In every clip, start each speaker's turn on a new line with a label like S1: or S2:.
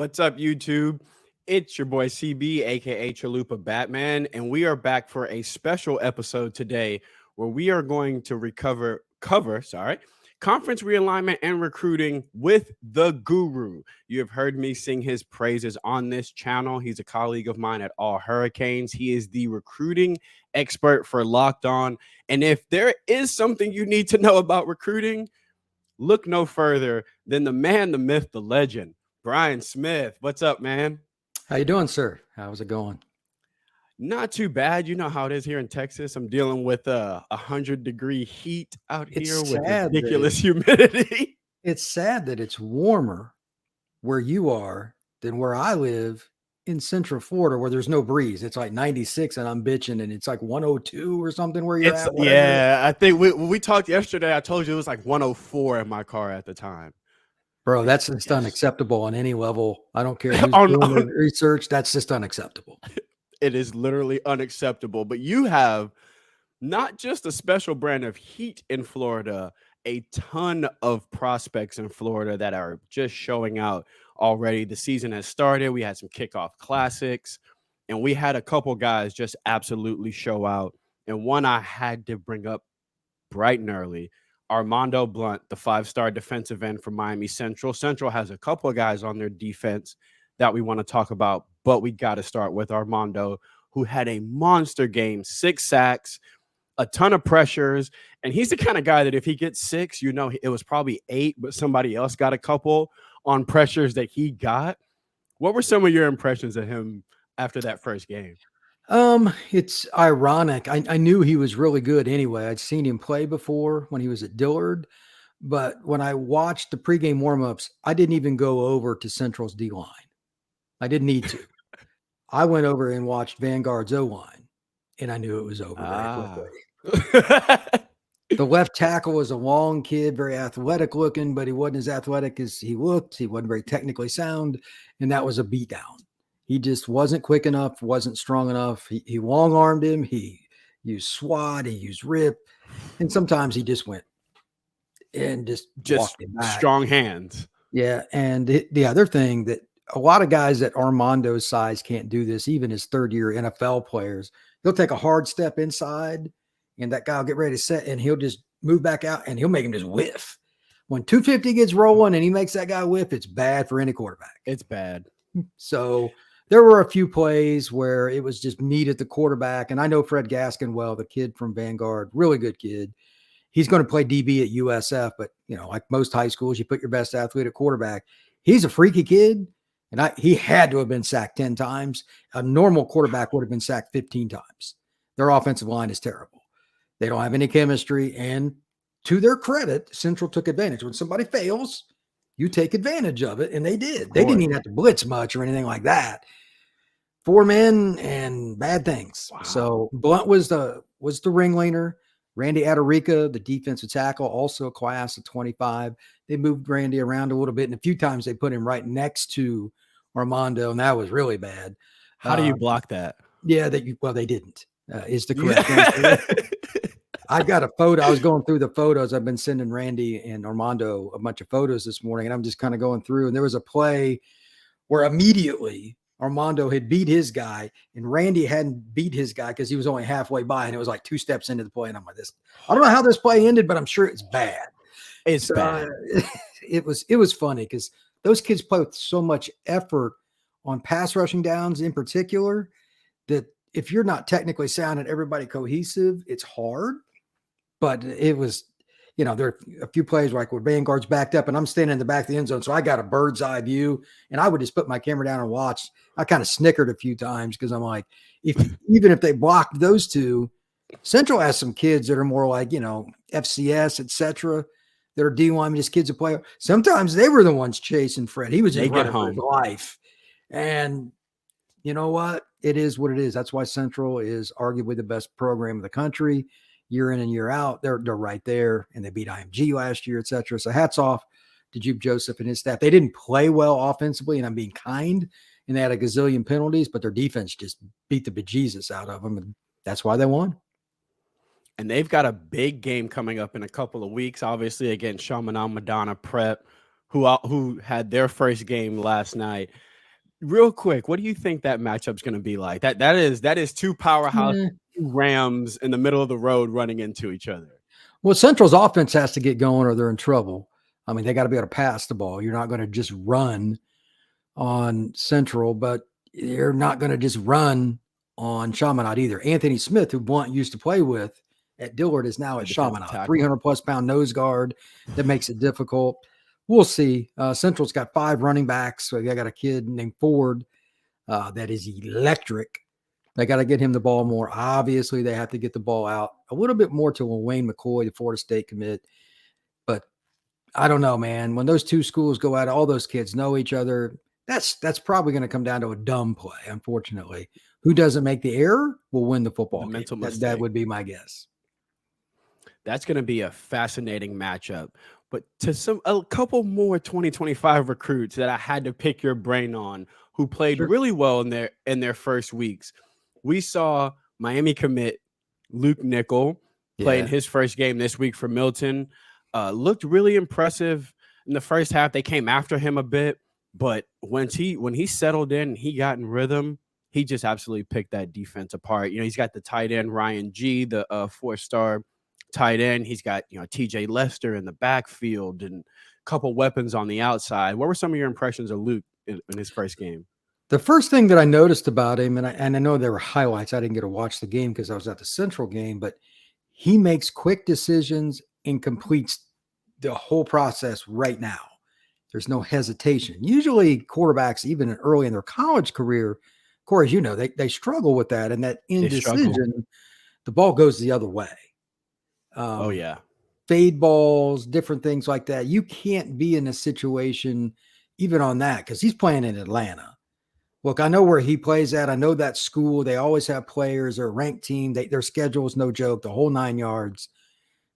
S1: What's up, YouTube? It's your boy CB, aka Chalupa Batman, and we are back for a special episode today where we are going to cover conference realignment and recruiting with the guru. You have heard me sing his praises on this channel. He's a colleague of mine at All Hurricanes. He is the recruiting expert for Locked On. And if there is something you need to know about recruiting, look no further than the man, the myth, the legend, Brian Smith. What's up, man?
S2: How you doing, sir? How's it going?
S1: Not too bad. You know how it is here in Texas. I'm dealing with 100-degree heat out here with ridiculous humidity.
S2: It's sad that it's warmer where you are than where I live in Central Florida, where there's no breeze. It's like 96 and I'm bitching, and it's like 102 or something where you're at.
S1: Yeah, I think when we talked yesterday, I told you it was like 104 in my car at the time.
S2: Bro, that's just unacceptable on any level. I don't care who's doing the research. That's just unacceptable.
S1: It is literally unacceptable. But you have not just a special brand of heat in Florida, a ton of prospects in Florida that are just showing out already. The season has started. We had some kickoff classics, and we had a couple guys just absolutely show out. And one I had to bring up bright and early, Armando Blunt, the 5-star defensive end from Miami Central. Central has a couple of guys on their defense that we want to talk about, but we got to start with Armando, who had a monster game, 6 sacks, a ton of pressures, and he's the kind of guy that if he gets 6, you know it was probably 8, but somebody else got a couple on pressures that he got. What were some of your impressions of him after that first game?
S2: It's ironic. I knew he was really good anyway. I'd seen him play before when he was at Dillard, but when I watched the pregame warmups, I didn't even go over to Central's D line. I didn't need to. I went over and watched Vanguard's O line, and I knew it was over very quickly. The left tackle was a long kid, very athletic looking, but he wasn't as athletic as he looked. He wasn't very technically sound, and that was a beatdown. He just wasn't quick enough, wasn't strong enough. He long-armed him. He used SWAT. He used RIP. And sometimes he just went and just walked him back.
S1: Strong hands.
S2: Yeah, and the other thing that a lot of guys at Armando's size can't do this, even as third-year NFL players. He'll take a hard step inside, and that guy will get ready to set, and he'll just move back out, and he'll make him just whiff. When 250 gets rolling and he makes that guy whiff, it's bad for any quarterback.
S1: It's bad.
S2: So there were a few plays where it was just meat at the quarterback. And I know Fred Gaskin well, the kid from Vanguard, really good kid. He's going to play DB at USF, but, you know, like most high schools, you put your best athlete at quarterback. He's a freaky kid, and he had to have been sacked 10 times. A normal quarterback would have been sacked 15 times. Their offensive line is terrible. They don't have any chemistry, and to their credit, Central took advantage. When somebody fails, you take advantage of it, and they did. They didn't even have to blitz much or anything like that. 4 men and bad things. Wow. So Blunt was the ringleader. Randy Adarica, the defensive tackle, also a class of 25. They moved Randy around a little bit, and a few times they put him right next to Armando, and that was really bad.
S1: How do you block that?
S2: Yeah, they didn't. Is the correct answer. I've got a photo. I was going through the photos. I've been sending Randy and Armando a bunch of photos this morning, and I'm just kind of going through, and there was a play where immediately Armando had beat his guy, and Randy hadn't beat his guy because he was only halfway by, and it was like 2 steps into the play. And I'm like, I don't know how this play ended, but I'm sure it's bad.
S1: It's bad.
S2: It was funny because those kids play with so much effort on pass rushing downs in particular that if you're not technically sound and everybody cohesive, it's hard. But it was, you know, there are a few plays like where Vanguard's backed up and I'm standing in the back of the end zone. So I got a bird's eye view, and I would just put my camera down and watch. I kind of snickered a few times because I'm like, even if they blocked those two, Central has some kids that are more like, you know, FCS, etc., that are D1, just kids that play. Sometimes they were the ones chasing Fred. He was just running for his life. And you know what? It is what it is. That's why Central is arguably the best program in the country. Year in and year out, they're right there, and they beat IMG last year, etc. So hats off to Jupe Joseph and his staff. They didn't play well offensively, and I'm being kind, and they had a gazillion penalties, but their defense just beat the bejesus out of them, and that's why they won.
S1: And they've got a big game coming up in a couple of weeks, obviously against Chaminade Madonna Prep, who had their first game last night. real quick, what do you think that matchup's going to be like? That is two powerhouse
S2: Yeah.
S1: Rams in the middle of the road running into each other.
S2: Well, Central's offense has to get going or they're in trouble. I mean, they got to be able to pass the ball. You're not going to just run on Central, but you're not going to just run on Chaminade either. Anthony Smith, who Blunt used to play with at Dillard, is now
S1: A
S2: at
S1: defensive
S2: Chaminade,
S1: tackle.
S2: 300 plus pound nose guard. That makes it difficult. We'll see. Central's got 5 running backs. So they got a kid named Ford that is electric. They got to get him the ball more. Obviously, they have to get the ball out a little bit more to Wayne McCoy, the Florida State commit. But I don't know, man. When those two schools go out, all those kids know each other. That's probably going to come down to a dumb play, unfortunately. Who doesn't make the error will win the
S1: The
S2: football game.
S1: mental
S2: That
S1: mistake.
S2: would be my guess.
S1: That's going to be a fascinating matchup. But to a couple more 2025 recruits that I had to pick your brain on who played
S2: Sure.
S1: really well in their first weeks. We saw Miami commit Luke Nickel playing
S2: Yeah.
S1: his first game this week for Milton. Looked really impressive in the first half. They came after him a bit, but when he settled in, he got in rhythm. He just absolutely picked that defense apart. He's got the tight end Ryan G, the 4-star tight end. He's got TJ Lester in the backfield and a couple weapons on the outside. What were some of your impressions of Luke in his first game?
S2: The first thing that I noticed about him, and I know there were highlights. I didn't get to watch the game because I was at the Central game, but he makes quick decisions and completes the whole process right now. There's no hesitation. Usually, quarterbacks, even early in their college career, Corey, as you know, they struggle with that, and that
S1: They struggle.
S2: indecision, the ball goes the other way.
S1: Oh
S2: Um,
S1: yeah.
S2: Fade balls, different things like that. You can't be in a situation even on that because he's playing in Atlanta. Look, I know where he plays at. I know that school. They always have players. They're a ranked team. Their schedule is no joke, the whole 9 yards.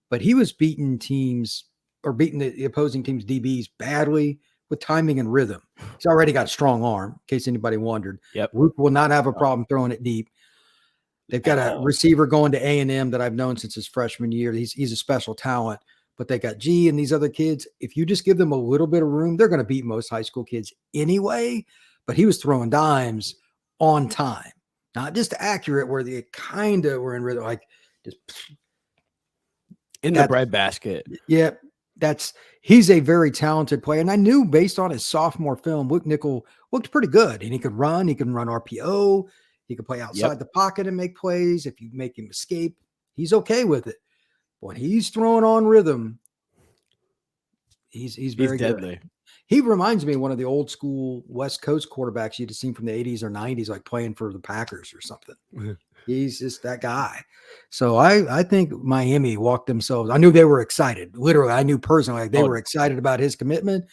S2: But he was beating teams or beating the opposing team's DBs badly with timing and rhythm. He's already got a strong arm, in case anybody wondered.
S1: Yep.
S2: Rook will not have a
S1: Uh,
S2: problem throwing it deep. They've
S1: at
S2: got a
S1: all.
S2: receiver going to A&M that I've known since his freshman year. He's a special talent, but they got G and these other kids. If you just give them a little bit of room, they're going to beat most high school kids anyway. But he was throwing dimes on time, not just accurate where they kind of were in rhythm, like just
S1: In the
S2: that.
S1: breadbasket.
S2: Yeah, he's a very talented player. And I knew based on his sophomore film, Luke Nickel looked pretty good. And he can run RPO, he could play
S1: Yep.
S2: outside the pocket and make plays. If you make him escape, he's okay with it. When he's throwing on rhythm, he's
S1: He's
S2: very good.
S1: deadly.
S2: He reminds me of one of the old school West Coast quarterbacks you'd have seen from the 80s or 90s, like playing for the Packers or something. He's just that guy. So I think Miami walked themselves. I knew they were excited. Literally, I knew personally like they
S1: Oh,
S2: were excited about his commitment.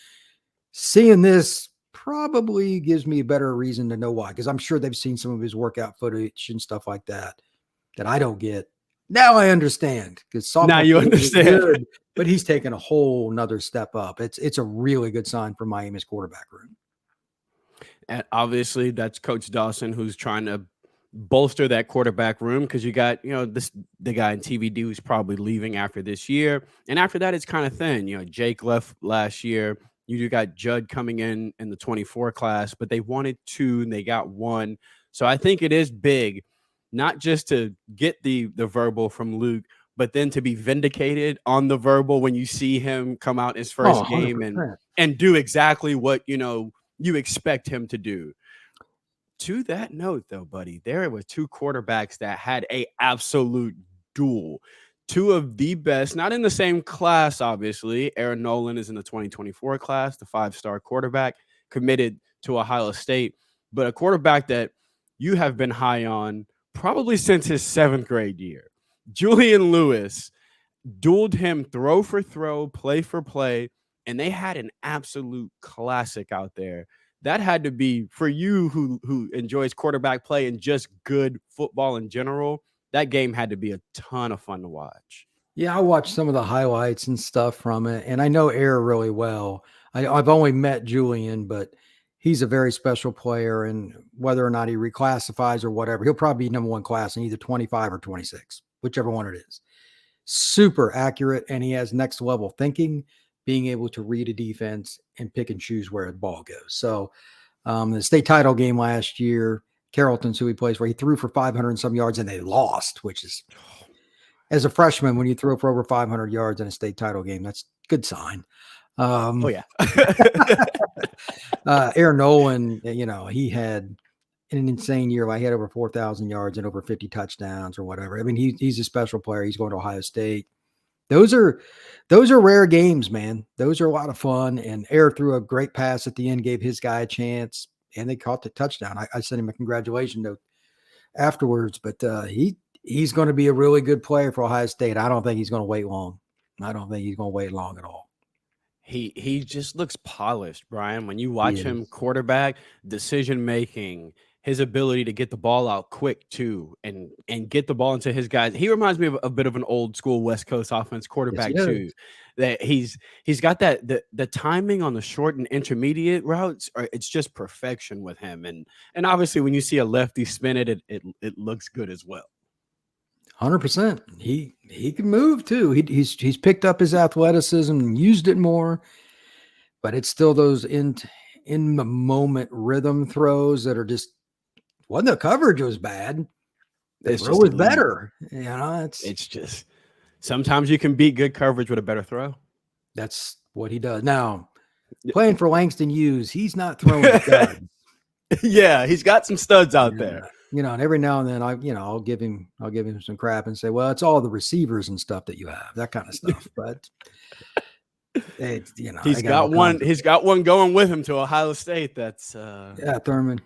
S2: Seeing this probably gives me a better reason to know why, because I'm sure they've seen some of his workout footage and stuff like that I don't get. Now I understand because
S1: now
S2: sophomore
S1: you
S2: film was
S1: understand.
S2: good, but he's taken a whole nother step up. It's a really good sign for Miami's quarterback room.
S1: And obviously, that's Coach Dawson who's trying to bolster that quarterback room because you got, the guy in TVD who's probably leaving after this year. And after that, it's kind of thin. Jake left last year. You got Judd coming in the 24 class, but they wanted 2 and they got 1. So I think it is big, not just to get the verbal from Luke, but then to be vindicated on the verbal when you see him come out his
S2: Oh,
S1: first game and
S2: 100%.
S1: do exactly what you expect him to do. To that note, though, buddy, there were 2 quarterbacks that had a absolute duel. 2 of the best, not in the same class, obviously. Aaron Nolan is in the 2024 class, the 5-star quarterback committed to Ohio State, but a quarterback that you have been high on probably since his 7th grade year. Julian Lewis dueled him throw for throw, play for play, and they had an absolute classic out there. That had to be for you who enjoys quarterback play and just good football in general. That game had to be a ton of fun to watch.
S2: Yeah, I watched some of the highlights and stuff from it, and I know Air really well. I've only met Julian, but he's a very special player. And whether or not he reclassifies or whatever, he'll probably be number 1 class in either 25 or 26, whichever one it is. Super accurate, and he has next level thinking, being able to read a defense and pick and choose where the ball goes. So The state title game last year, Carrollton's who he plays for, he threw for 500 and some yards and they lost, which is, as a freshman, when you throw for over 500 yards in a state title game, that's a good sign.
S1: Oh yeah.
S2: Aaron Nolan, he had an insane year. Like he had over 4,000 yards and over 50 touchdowns or whatever. I mean, he's a special player. He's going to Ohio State. Those are rare games, man. Those are a lot of fun. And Air threw a great pass at the end, gave his guy a chance, and they caught the touchdown. I sent him a congratulation note afterwards, but he's going to be a really good player for Ohio State. I don't think he's going to wait long. I don't think he's going to wait long at all.
S1: He just looks polished, Brian. When you watch him quarterback, decision making, his ability to get the ball out quick too, and get the ball into his guys. He reminds me of a bit of an old school West Coast offense quarterback too. That he's got that the timing on the short and intermediate routes. It's just perfection with him. And obviously when you see a lefty spin it looks good as well.
S2: 100%. He can move too. He's picked up his athleticism and used it more, but it's still those in the moment rhythm throws that are just, when the coverage was bad, the throw was better. It's
S1: just sometimes you can beat good coverage with a better throw.
S2: That's what he does. Now, playing for Langston Hughes, he's not throwing studs.
S1: Yeah, he's got some studs out there.
S2: And every now and then I'll give him some crap and say, well, it's all the receivers and stuff that you have, that kind of stuff. But
S1: he's got one going with him to Ohio State. That's
S2: Thurman.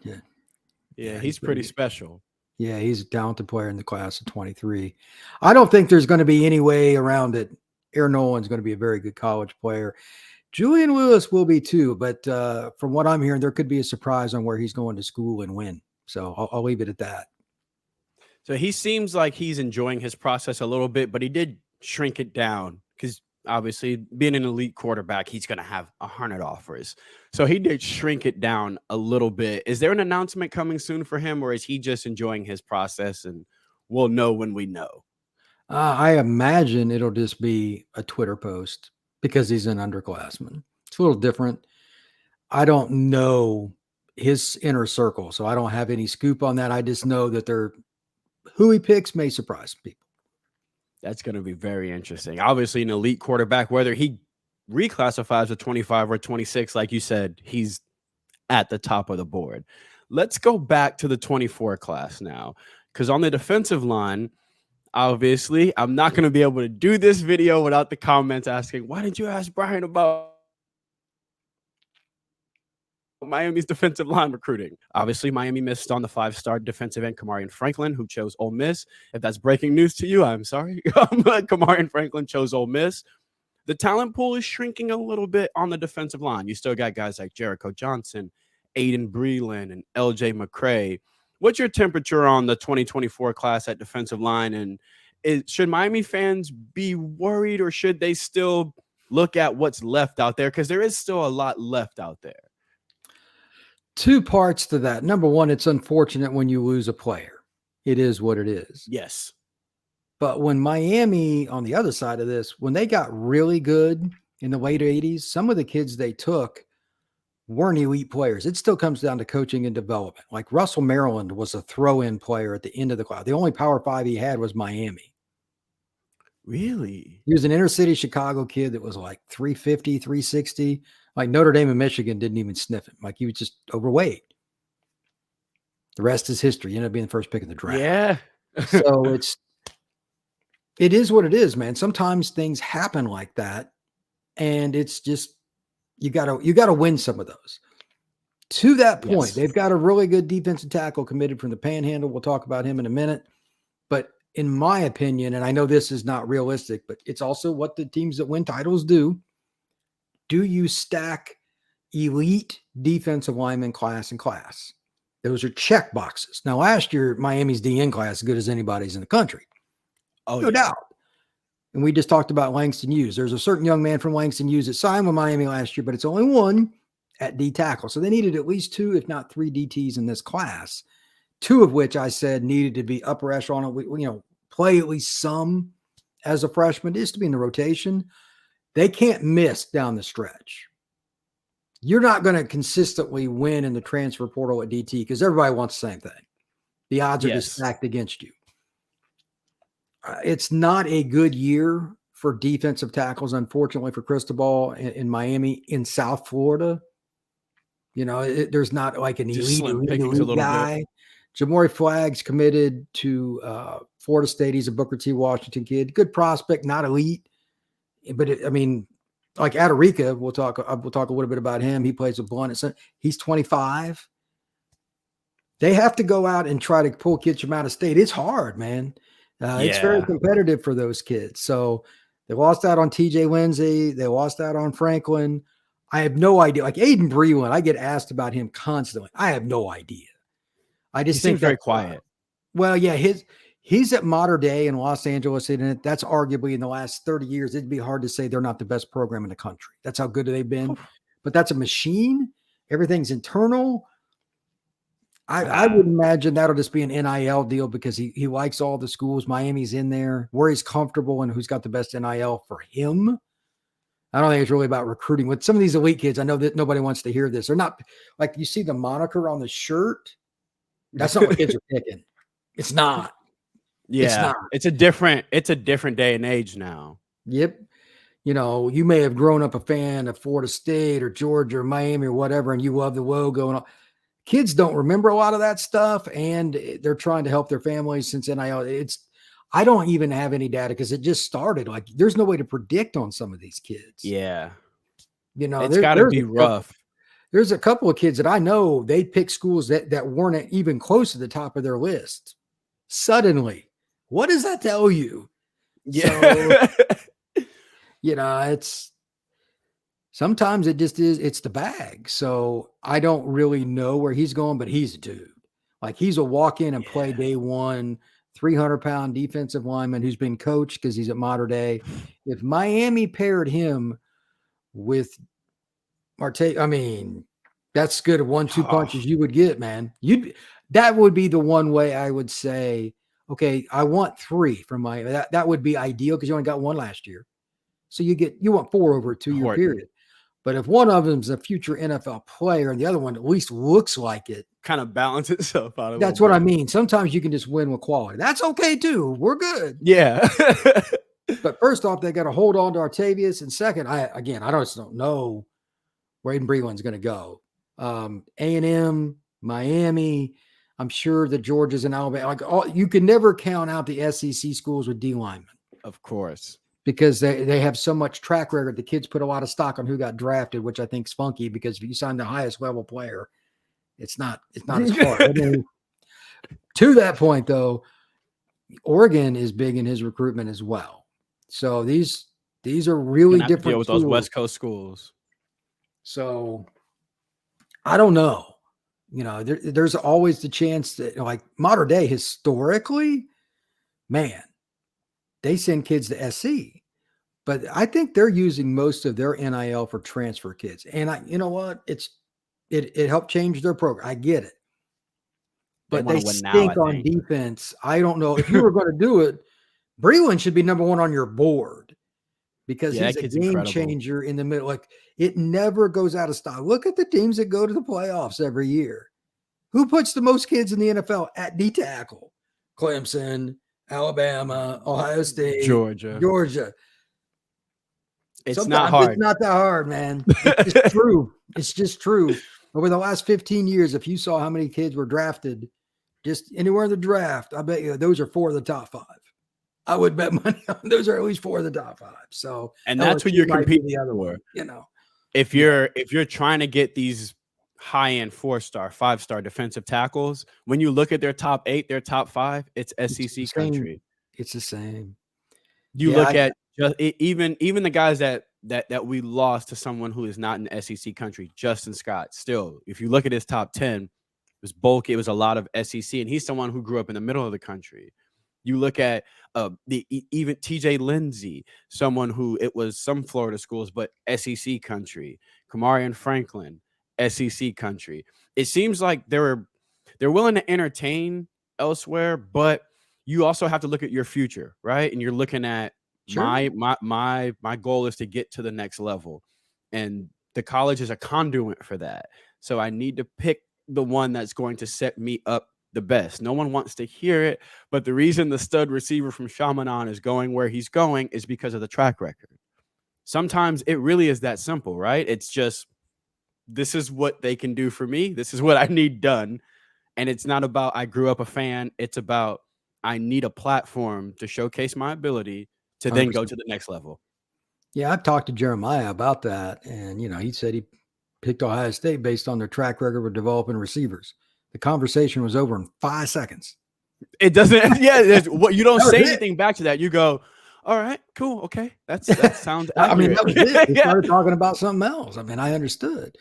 S1: Yeah, he's pretty special.
S2: Yeah, he's a talented player in the class of 23. I don't think there's going to be any way around it. Aaron Nolan's going to be a very good college player. Julian Lewis will be too, but from what I'm hearing, there could be a surprise on where he's going to school and when. So I'll leave it at that.
S1: So he seems like he's enjoying his process a little bit, but he did shrink it down because obviously being an elite quarterback, he's going to have 100 offers. So he did shrink it down a little bit. Is there an announcement coming soon for him, or is he just enjoying his process and we'll know when we know?
S2: I imagine it'll just be a Twitter post because he's an underclassman. It's a little different. I don't know his inner circle, so I don't have any scoop on that. I just know that who he picks may surprise people.
S1: That's going to be very interesting. Obviously, an elite quarterback, whether he reclassifies to 25 or 26, like you said, he's at the top of the board. Let's go back to the 24 class now, because on the defensive line, obviously, I'm not going to be able to do this video without the comments asking, why didn't you ask Brian about Miami's defensive line recruiting? Obviously, Miami missed on the 5-star defensive end Kamarian Franklin, who chose Ole Miss. If that's breaking news to you, I'm sorry. Kamarian Franklin chose Ole Miss. The talent pool is shrinking a little bit on the defensive line. You still got guys like Jericho Johnson, Aiden Breland, and LJ McCray. What's your temperature on the 2024 class at defensive line? And should Miami fans be worried, or should they still look at what's left out there? Because there is still a lot left out there.
S2: Two parts to that. Number one, it's unfortunate when you lose a player. It is what it is.
S1: Yes.
S2: But when Miami, on the other side of this, when they got really good in the late 80s, some of the kids they took weren't elite players. It still comes down to coaching and development. Like Russell Maryland was a throw-in player at the end of the class. The only Power 5 he had was Miami.
S1: Really?
S2: He was an inner city Chicago kid that was like 350, 360. Like Notre Dame and Michigan didn't even sniff him. Like he was just overweight. The rest is history. He ended up being the first pick in the draft.
S1: Yeah.
S2: So it is what it is, man. Sometimes things happen like that. And it's just, you gotta win some of those. To that point, they've got a really good defensive tackle committed from the Panhandle. We'll talk about him in a minute. But in my opinion, and I know this is not realistic, but it's also what the teams that win titles do. Do you stack elite defensive lineman class and class? Those are check boxes. Now, last year, Miami's DN class as good as anybody's in the country. Oh, no doubt. And we just talked about Langston Hughes. There's a certain young man from Langston Hughes that signed with Miami last year, but it's only one at D tackle. So they needed at least 2, if not 3 DTs in this class, 2 of which I said needed to be upper echelon, play at least some as a freshman, just to be in the rotation. They can't miss down the stretch. you're not going to consistently win in the transfer portal at DT because everybody wants the same thing. The odds are just
S1: Yes.
S2: stacked against you. It's not a good year for defensive tackles, unfortunately, for Cristobal in Miami. In South Florida, there's not like an
S1: Just slim pickings a
S2: elite
S1: little bit.
S2: guy. Jamori Flagg's committed to Florida State. He's a Booker T. Washington kid. Good prospect, not elite. But like Adarica, we'll talk a little bit about him. He plays with Blunt. He's 25. They have to go out and try to pull kids from out of state. It's hard, man. It's very competitive for those kids. So they lost out on TJ Lindsay. They lost out on Franklin. I have no idea. Like Aiden Breland, I get asked about him constantly. I have no idea. I just think
S1: seems very quiet.
S2: Well, yeah, he's at Mater Dei in Los Angeles, and that's arguably in the last 30 years. It'd be hard to say they're not the best program in the country. That's how good they've been. But that's a machine. Everything's internal. I would imagine that'll just be an NIL deal because he likes all the schools. Miami's in there where he's comfortable and who's got the best NIL for him. I don't think it's really about recruiting. With some of these elite kids, I know that nobody wants to hear this. They're not like you see the moniker on the shirt. That's not what kids are picking. It's not.
S1: Yeah, it's not. It's a different day and age now.
S2: Yep. You may have grown up a fan of Florida State or Georgia or Miami or whatever, and you love the logo and all. Kids don't remember a lot of that stuff, and they're trying to help their families since NIL. I don't even have any data because it just started. Like, there's no way to predict on some of these kids.
S1: Yeah.
S2: It's
S1: got to be rough.
S2: There's a couple of kids that I know, they pick schools that weren't even close to the top of their list. Suddenly, what does that tell you?
S1: Yeah.
S2: So, sometimes it just is, it's the bag. So I don't really know where he's going, but he's a dude. Like, he's a walk in and play day one, 300-pound defensive lineman who's been coached because he's at Mater Dei. If Miami paired him with Marte, that's good. 1-2 punches you would get, man. That would be the one way I would say, okay, I want 3 from Miami. That would be ideal because you only got 1 last year. So you want 4 over a 2-year period. But if one of them's a future NFL player and the other one at least looks like it,
S1: kind of balance itself out.
S2: That's what I mean. Sometimes you can just win with quality. That's okay too. We're good.
S1: Yeah.
S2: But first off, they got to hold on to Artavius. And second, I just don't know where Aiden Breland's going to go. A&M, Miami. I'm sure the Georgias and Alabama. You can never count out the SEC schools with D linemen.
S1: Of course.
S2: Because they have so much track record. The kids put a lot of stock on who got drafted, which I think is funky because if you sign the highest level player, it's not as hard. To that point, though, Oregon is big in his recruitment as well. So these are really different
S1: deal with those West Coast schools.
S2: So I don't know. There's always the chance that, like, Mater Dei historically, man, they send kids to SC. But I think they're using most of their NIL for transfer kids. And you know what? It helped change their program. I get it. But they stink on defense. I don't know. If you were going to do it, Breland should be number 1 on your board because he's a game changer in the middle. Like, it never goes out of style. Look at the teams that go to the playoffs every year. Who puts the most kids in the NFL at D tackle? Clemson, Alabama, Ohio State, Georgia.
S1: It's not hard.
S2: It's not that hard, man. It's just true. It's just true. Over the last 15 years, if you saw how many kids were drafted just anywhere in the draft, I bet you those are 4 of the top 5. I would bet money on those are at least 4 of the top 5. So,
S1: and that's what you're competing the other
S2: for.
S1: If you're trying to get these high-end 4-star, 5-star defensive tackles, when you look at their top 8, their top 5, it's SEC country.
S2: It's the same.
S1: You look at even the guys that we lost to someone who is not in SEC country, Justin Scott. Still, if you look at his top 10, it was bulky. It was a lot of SEC, and he's someone who grew up in the middle of the country. You look at even TJ Lindsay, someone who it was some Florida schools, but SEC country. Kamarian Franklin, SEC country. It seems like they're willing to entertain elsewhere, but you also have to look at your future, right? And you're looking at my goal is to get to the next level. And the college is a conduit for that. So I need to pick the one that's going to set me up the best. No one wants to hear it, but the reason the stud receiver from Chaminade is going where he's going is because of the track record. Sometimes it really is that simple, right? It's just, this is what they can do for me. This is what I need done. And it's not about I grew up a fan. It's about I need a platform to showcase my ability to then go
S2: 100%.
S1: to the next level.
S2: Yeah, I've talked to Jeremiah about that, and he said he picked Ohio State based on their track record with developing receivers. The conversation was over in 5 seconds.
S1: It doesn't. Yeah, what you don't say
S2: it.
S1: anything back to that. You go, all right, cool, okay, that sounds
S2: I mean,
S1: accurate.
S2: that was it. We started talking about something else. I mean, I understood.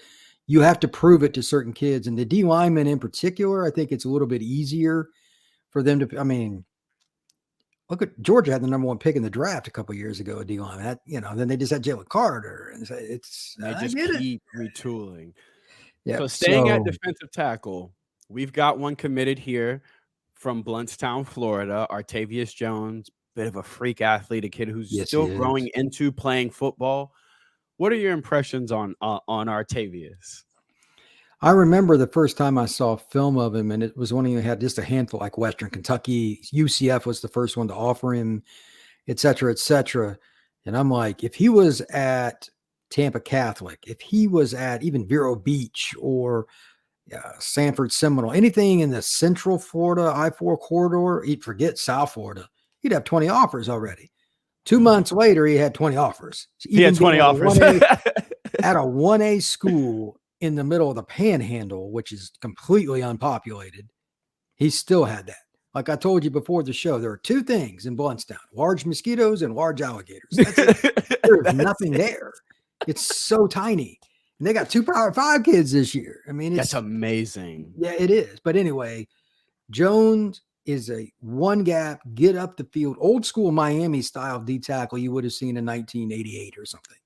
S2: You have to prove it to certain kids, and the D linemen in particular, I think it's a little bit easier for them to. I mean, look at Georgia had the number 1 pick in the draft a couple of years ago. A D line, that then they just had Jalen Carter, and it's
S1: They
S2: I
S1: just
S2: get it.
S1: keep retooling.
S2: Yeah.
S1: So staying at defensive tackle, we've got one committed here from Bluntstown, Florida. Artavius Jones, bit of a freak athlete, a kid who's still growing into playing football. What are your impressions on Artavius?
S2: I remember the first time I saw film of him, and it was when he had just a handful, like Western Kentucky. UCF was the first one to offer him, et cetera, et cetera. And I'm like, if he was at Tampa Catholic, if he was at even Vero Beach or Sanford Seminole, anything in the Central Florida I-4 corridor, he'd forget South Florida. He'd have 20 offers already. 2 months later, he had 20 offers.
S1: So he had 20 offers
S2: at a 1A school in the middle of the Panhandle, which is completely unpopulated. He still had that. Like I told you before the show, there are 2 things in Bluntstown: large mosquitoes and large alligators. That's it. There's nothing there. It's so tiny. And they got 2 Power 5 kids this year. I mean,
S1: that's amazing.
S2: Yeah, it is. But anyway, Jones is a one gap, get up the field, old school Miami style D tackle you would have seen in 1988 or something.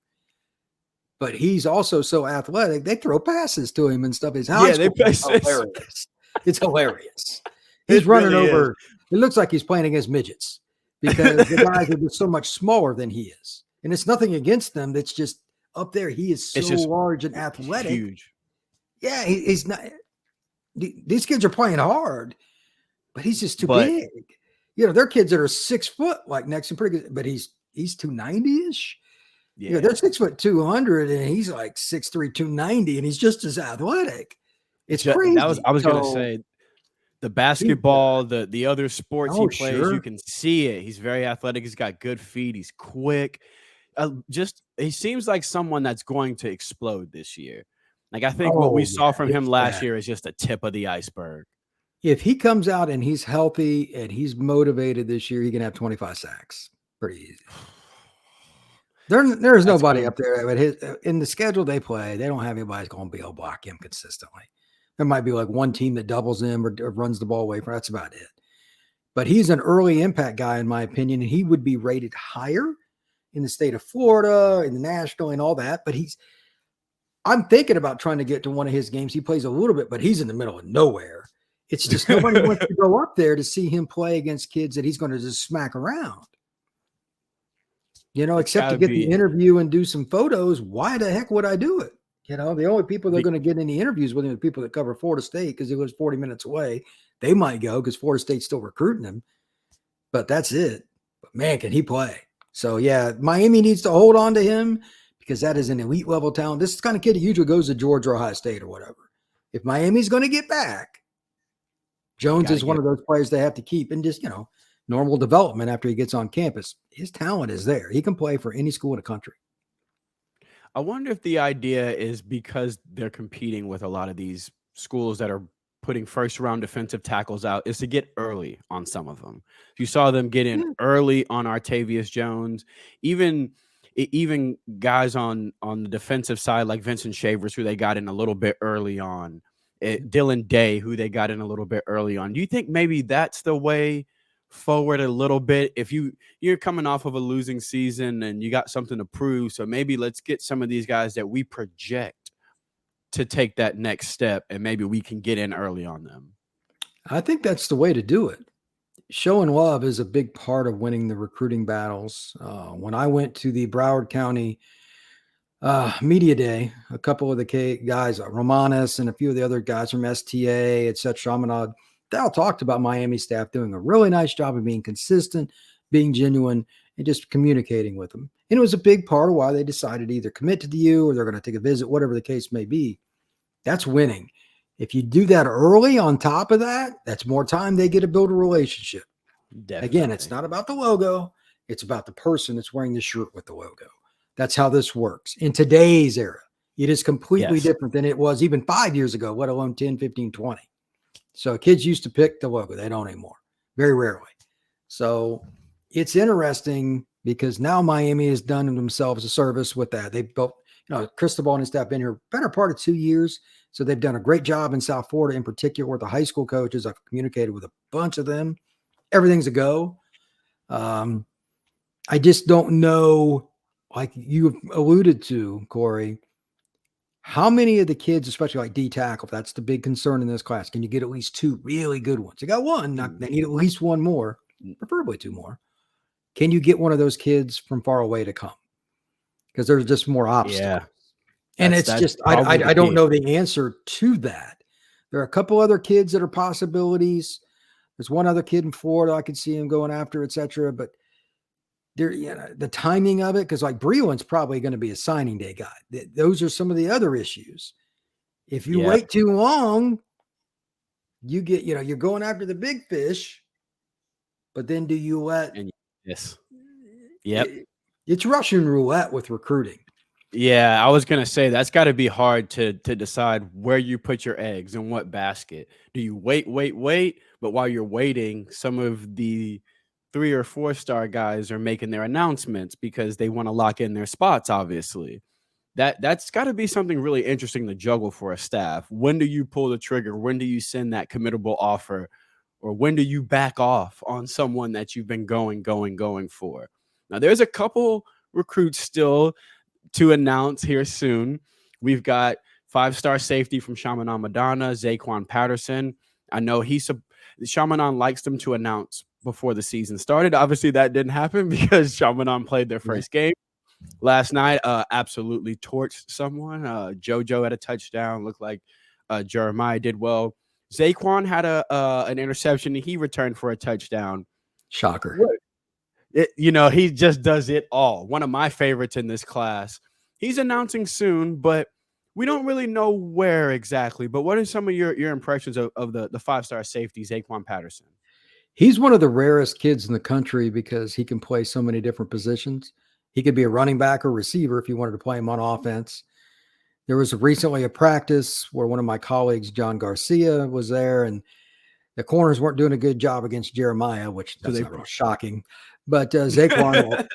S2: But he's also so athletic, they throw passes to him and stuff. His high school is hilarious. It's hilarious. He's running over. It looks like he's playing against midgets because the guys are just so much smaller than he is. And it's nothing against them. That's just up there. He is so large and athletic.
S1: Huge.
S2: Yeah, he's not. These kids are playing hard, but he's just too big. There are kids that are 6 foot, like next and pretty good, but he's 290-ish. Yeah, they're 6 foot 200, and he's like 6'3", 290, and he's just as athletic. It's crazy.
S1: I was gonna say, the basketball, the other sports he plays, you can see it. He's very athletic. He's got good feet. He's quick. He seems like someone that's going to explode this year. Like, I think what we saw from him last year is just a tip of the iceberg.
S2: If he comes out and he's healthy and he's motivated this year, he can have 25 sacks. Pretty easy. There's nobody up there, but in the schedule they play, they don't have anybody who's going to be able to block him consistently. There might be like one team that doubles him or runs the ball away from. That's about it. But he's an early impact guy, in my opinion, and he would be rated higher in the state of Florida, in the national, and all that. But I'm thinking about trying to get to one of his games. He plays a little bit, but he's in the middle of nowhere. It's just nobody wants to go up there to see him play against kids that he's going to just smack around. Except to get the interview and do some photos. Why the heck would I do it? The only people that are going to get any interviews with him are the people that cover Florida State because he lives 40 minutes away. They might go because Florida State's still recruiting him. But that's it. But man, can he play? So, yeah, Miami needs to hold on to him because that is an elite level talent. This is the kind of kid that usually goes to Georgia or Ohio State or whatever. If Miami's going to get back, Jones is one of those players they have to keep and just, normal development after he gets on campus. His talent is there. He can play for any school in the country.
S1: I wonder if the idea is because they're competing with a lot of these schools that are putting first round defensive tackles out is to get early on some of them. You saw them get in early on Artavius Jones, even guys on the defensive side like Vincent Shavers, who they got in a little bit early on, Dylan Day, who they got in a little bit early on. Do you think maybe that's the way forward a little bit? If you're coming off of a losing season and you got something to prove, so maybe let's get some of these guys that we project to take that next step, and maybe we can get in early on them.
S2: I think that's the way to do it. Show and love is a big part of winning the recruiting battles. When I went to the Broward County Media day. A couple of the guys, Romanis and a few of the other guys from STA, etc. Chaminade, they all talked about Miami staff doing a really nice job of being consistent, being genuine, and just communicating with them. And it was a big part of why they decided to either commit to the U or they're going to take a visit, whatever the case may be. That's winning. If you do that early on top of that, that's more time they get to build a relationship.
S1: Definitely.
S2: Again, it's not about the logo. It's about the person that's wearing the shirt with the logo. That's how this works. In today's era, it is completely
S1: Yes.
S2: different than it was even 5 years ago, let alone 10, 15, 20. So kids used to pick the logo. They don't anymore, very rarely. So it's interesting because now Miami has done themselves a service with that. They built, Cristobal and his staff been here better part of 2 years. So they've done a great job in South Florida, in particular with the high school coaches. I've communicated with a bunch of them. Everything's a go. I just don't know, like you alluded to, Corey, how many of the kids, especially like D tackle, that's the big concern in this class. Can you get at least 2 really good ones? You got one, they need at least one more, preferably 2 more. Can you get one of those kids from far away to come? Because there's just more obstacles.
S1: Yeah.
S2: And it's
S1: That's
S2: just,
S1: probably the
S2: I don't
S1: key.
S2: know the answer to that. There are a couple other kids that are possibilities. There's one other kid in Florida I could see him going after, etc. But there, the timing of it, because like Breland's probably going to be a signing day guy. Those are some of the other issues. If you
S1: Yep.
S2: wait too long, you get, you're going after the big fish, but then do you let
S1: And yes. Yep.
S2: it's Russian roulette with recruiting.
S1: Yeah, I was gonna say that's got to be hard to decide where you put your eggs in what basket. Do you wait? But while you're waiting, some of the 3 or 4 star guys are making their announcements because they want to lock in their spots. Obviously, that's got to be something really interesting to juggle for a staff. When do you pull the trigger? When do you send that committable offer, or when do you back off on someone that you've been going for? Now, there's a couple recruits still to announce here soon. We've got 5-star safety from Chaminade Madonna, Zaquan Patterson. I know Chaminade likes them to announce before the season started. Obviously, that didn't happen because Chaminade played their first game last night. Absolutely torched someone. JoJo had a touchdown. Looked like Jeremiah did well. Zaquan had an interception. He returned for a touchdown.
S2: Shocker.
S1: He just does it all. One of my favorites in this class. He's announcing soon, but we don't really know where exactly. But what are some of your impressions of the 5-star safety, Zaquan Patterson?
S2: He's one of the rarest kids in the country because he can play so many different positions. He could be a running back or receiver if you wanted to play him on offense. There was recently a practice where one of my colleagues, John Garcia, was there, and the corners weren't doing a good job against Jeremiah, which that's not real shocking. But Zaquan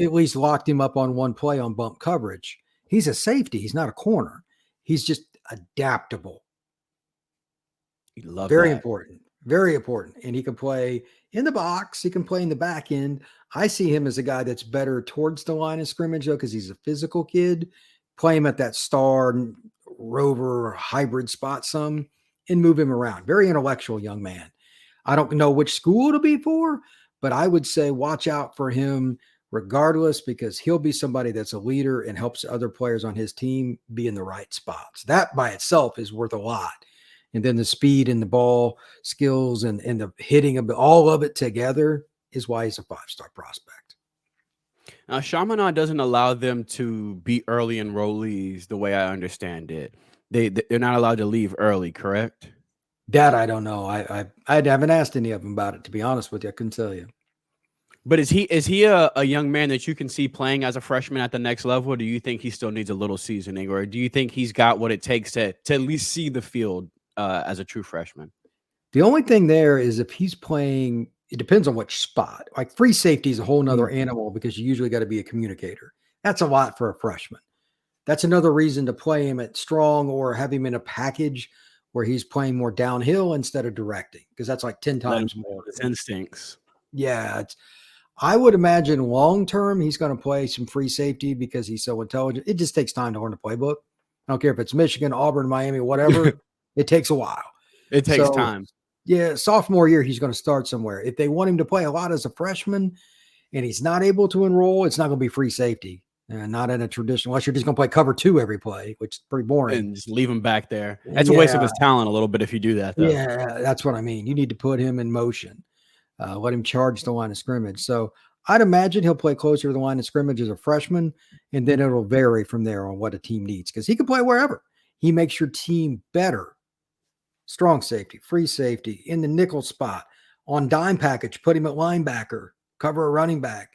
S2: at least locked him up on one play on bump coverage. He's a safety. He's not a corner. He's just adaptable. Very important. Very important. And he can play in the box. He can play in the back end. I see him as a guy that's better towards the line of scrimmage, though, because he's a physical kid. Play him at that star, rover, hybrid spot some and move him around. Very intellectual young man. I don't know which school it'll be for, but I would say watch out for him regardless, because he'll be somebody that's a leader and helps other players on his team be in the right spots. That by itself is worth a lot. And then the speed and the ball skills and the hitting of all of it together is why he's a 5-star prospect.
S1: Now, Chaminade doesn't allow them to be early enrollees the way I understand it. They're not allowed to leave early, correct?
S2: That I don't know. I haven't asked any of them about it, to be honest with you. I couldn't tell you.
S1: But is he a young man that you can see playing as a freshman at the next level? Or do you think he still needs a little seasoning, or do you think he's got what it takes to at least see the field as a true freshman?
S2: The only thing there is if he's playing, it depends on which spot. Like free safety is a whole nother animal because you usually got to be a communicator. That's a lot for a freshman. That's another reason to play him at strong or have him in a package where he's playing more downhill instead of directing, because that's like 10 times more.
S1: His instincts.
S2: Yeah. I would imagine long-term, he's going to play some free safety because he's so intelligent. It just takes time to learn the playbook. I don't care if it's Michigan, Auburn, Miami, whatever. It takes a while.
S1: It takes time.
S2: Yeah, sophomore year, he's going to start somewhere. If they want him to play a lot as a freshman and he's not able to enroll, it's not going to be free safety. and not in a traditional, unless you're just going to play cover two every play, which is pretty boring.
S1: And just leave him back there. That's a waste of
S2: Yeah,
S1: his talent a little bit if you do that, though.
S2: yeah, that's what I mean. You need to put him in motion, let him charge the line of scrimmage. So I'd imagine he'll play closer to the line of scrimmage as a freshman, and then it'll vary from there on what a team needs because he can play wherever. He makes your team better. Strong safety, free safety, in the nickel spot, on dime package, put him at linebacker, cover a running back.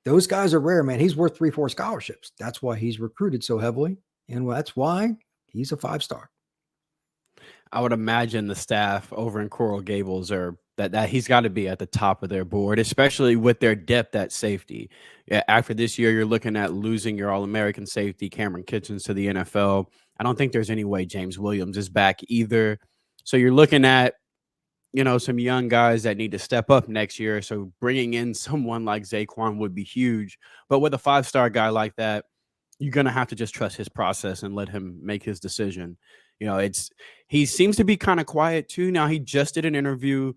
S2: Those guys are rare, man. He's worth 3-4 scholarships. That's why he's recruited so heavily. And that's why he's a 5-star.
S1: I would imagine the staff over in Coral Gables are that he's got to be at the top of their board, especially with their depth at safety. Yeah, after this year, you're looking at losing your All-American safety, Cameron Kitchens, to the NFL. I don't think there's any way James Williams is back either. So you're looking at, some young guys that need to step up next year. So bringing in someone like Zaquan would be huge. But with a 5-star guy like that, you're going to have to just trust his process and let him make his decision. He seems to be kind of quiet too. Now, he just did an interview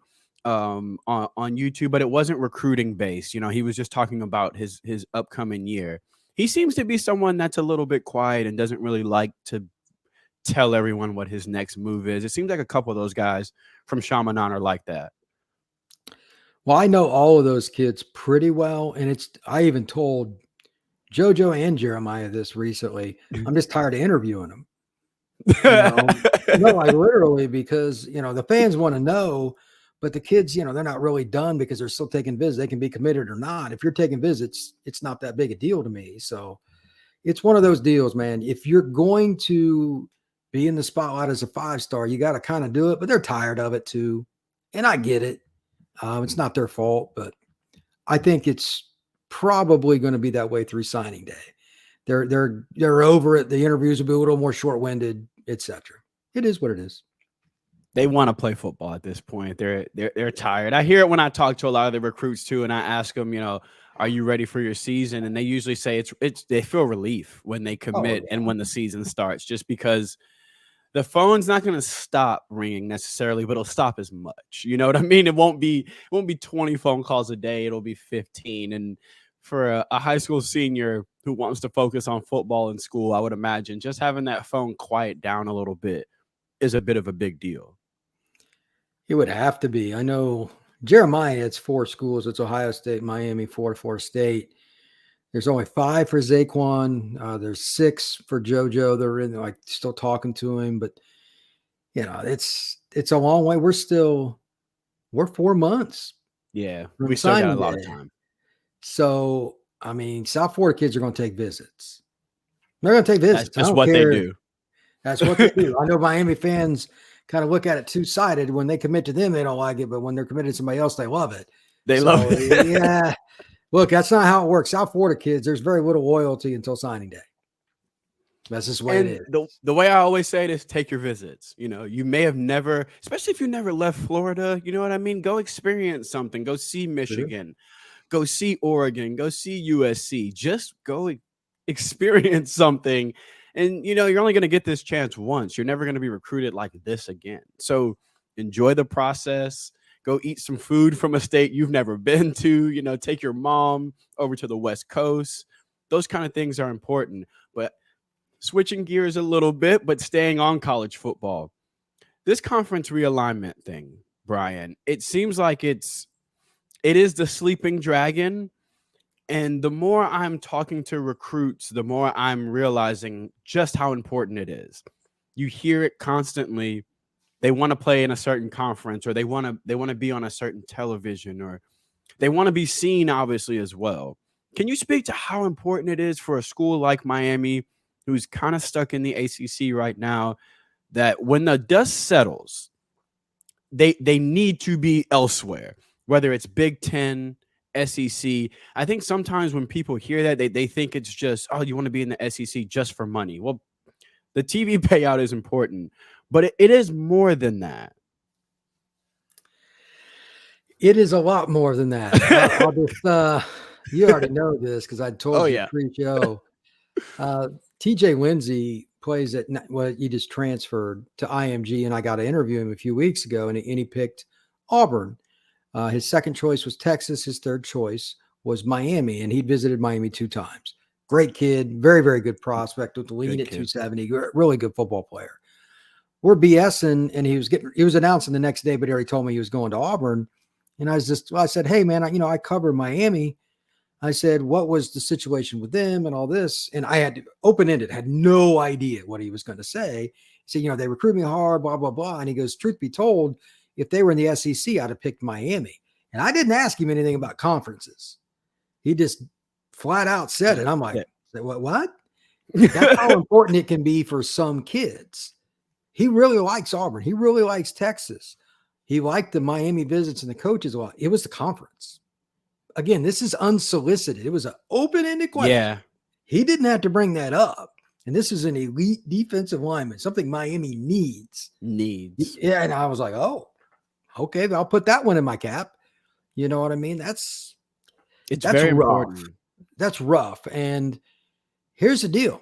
S1: on YouTube, but it wasn't recruiting based. He was just talking about his upcoming year. He seems to be someone that's a little bit quiet and doesn't really like to tell everyone what his next move is. It seems like a couple of those guys from Chaminade are like that.
S2: Well, I know all of those kids pretty well, and I even told JoJo and Jeremiah this recently. I'm just tired of interviewing them. No, I literally, because the fans want to know, but the kids, they're not really done because they're still taking visits. They can be committed or not. If you're taking visits, it's not that big a deal to me. So it's one of those deals, man. If you're going to be in the spotlight as a 5-star, you got to kind of do it, but they're tired of it too. And I get it. It's not their fault, but I think it's probably going to be that way through signing day. They're over it. The interviews will be a little more short-winded, etc. It is what it is.
S1: They want to play football at this point. They're tired. I hear it when I talk to a lot of the recruits too, and I ask them, are you ready for your season? And they usually say they feel relief when they commit and when the season starts, just because the phone's not going to stop ringing necessarily, but it'll stop as much. You know what I mean? It won't be 20 phone calls a day. It'll be 15. And for a high school senior who wants to focus on football in school, I would imagine just having that phone quiet down a little bit is a bit of a big deal.
S2: It would have to be. I know Jeremiah, it's 4 schools. It's Ohio State, Miami, Florida State. There's only 5 for Zaquan. There's 6 for JoJo. They're still talking to him, but it's a long way. We're 4 months.
S1: Yeah, we still got a lot of time.
S2: So, I mean, South Florida kids are going to take visits. They're going to take visits.
S1: That's what they do.
S2: That's what they do. I know Miami fans kind of look at it two-sided. When they commit to them, they don't like it, but when they're committed to somebody else, they love it.
S1: They love it.
S2: Yeah. Look, that's not how it works. South Florida kids, there's very little loyalty until signing day. That's just the way it is.
S1: The way I always say it is take your visits. You may have never, especially if you never left Florida, you know what I mean? Go experience something. Go see Michigan. Go see Oregon. Go see USC. Just go experience something. And, you're only going to get this chance once. You're never going to be recruited like this again. So enjoy the process. Go eat some food from a state you've never been to, take your mom over to the West Coast. Those kind of things are important. But switching gears a little bit, but staying on college football. This conference realignment thing, Brian, it seems like it is the sleeping dragon. And the more I'm talking to recruits, the more I'm realizing just how important it is. You hear it constantly. They want to play in a certain conference, or they want to be on a certain television, or they want to be seen, obviously, as well. Can you speak to how important it is for a school like Miami, who's kind of stuck in the ACC right now, that when the dust settles, they need to be elsewhere, whether it's Big Ten, SEC. I think sometimes when people hear that, they think it's just, oh, you want to be in the SEC just for money. Well, the TV payout is important, but it is more than that.
S2: It is a lot more than that. I'll just, you already know this because I told you pre-show. TJ Lindsey plays he just transferred to IMG, and I got to interview him a few weeks ago, and he picked Auburn. His second choice was Texas. His third choice was Miami, and he'd visited Miami 2 times. Great kid, very, very good prospect with the lean
S1: Good
S2: at
S1: kid.
S2: 270, really good football player. We're BSing, and he was announcing the next day, but he already told me he was going to Auburn. And I said, hey man, I cover Miami. I said, what was the situation with them and all this? And I had to open-ended, had no idea what he was going to say. He said, they recruit me hard, blah, blah, blah. And he goes, truth be told, if they were in the SEC, I'd have picked Miami. And I didn't ask him anything about conferences. He just flat out said it. I'm like, what? That's how important it can be for some kids. He really likes Auburn. He really likes Texas. He liked the Miami visits and the coaches a lot. It was the conference. Again, this is unsolicited. It was an open-ended question.
S1: Yeah.
S2: He didn't have to bring that up. And this is an elite defensive lineman, something Miami needs. Yeah, and I was like, oh, okay, I'll put that one in my cap. You know what I mean? That's
S1: very
S2: rough.
S1: important.
S2: That's rough. And here's the deal.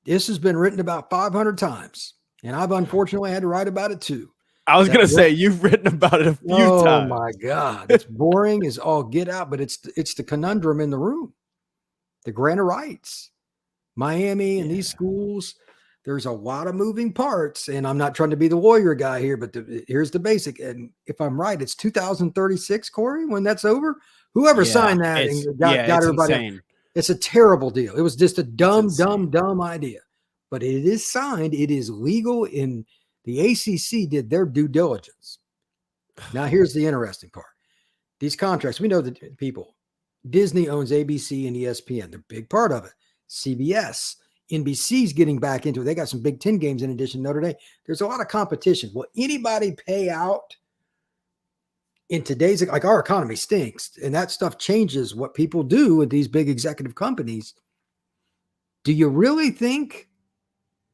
S2: This has been written about 500 times. And I've unfortunately had to write about it too.
S1: I was going to say, you've written about it a few times.
S2: Oh my God. It's boring as all get out, but it's the conundrum in the room. The grant of rights. Miami and these schools, there's a lot of moving parts. And I'm not trying to be the lawyer guy here, but here's the basic. And if I'm right, it's 2036, Corey, when that's over. Whoever signed that and got everybody. Insane. It's a terrible deal. It was just a dumb idea. But it is signed. It is legal. In the ACC did their due diligence. Now, here's the interesting part. These contracts, we know the people. Disney owns ABC and ESPN. They're a big part of it. CBS, NBC's getting back into it. They got some Big Ten games in addition to Notre Dame. There's a lot of competition. Will anybody pay out in today's, like our economy stinks, and that stuff changes what people do with these big executive companies. Do you really think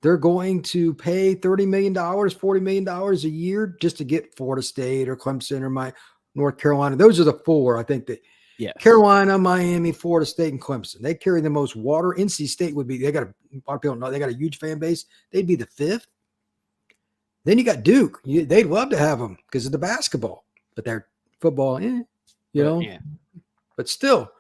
S2: they're going to pay $30 million, $40 million a year just to get Florida State or Clemson or North Carolina? Those are the four, I think, that Carolina, Miami, Florida State, and Clemson. They carry the most water. NC State would be, a lot of people know, they got a huge fan base. They'd be the fifth. Then you got Duke. They'd love to have them because of the basketball, but their football, But still,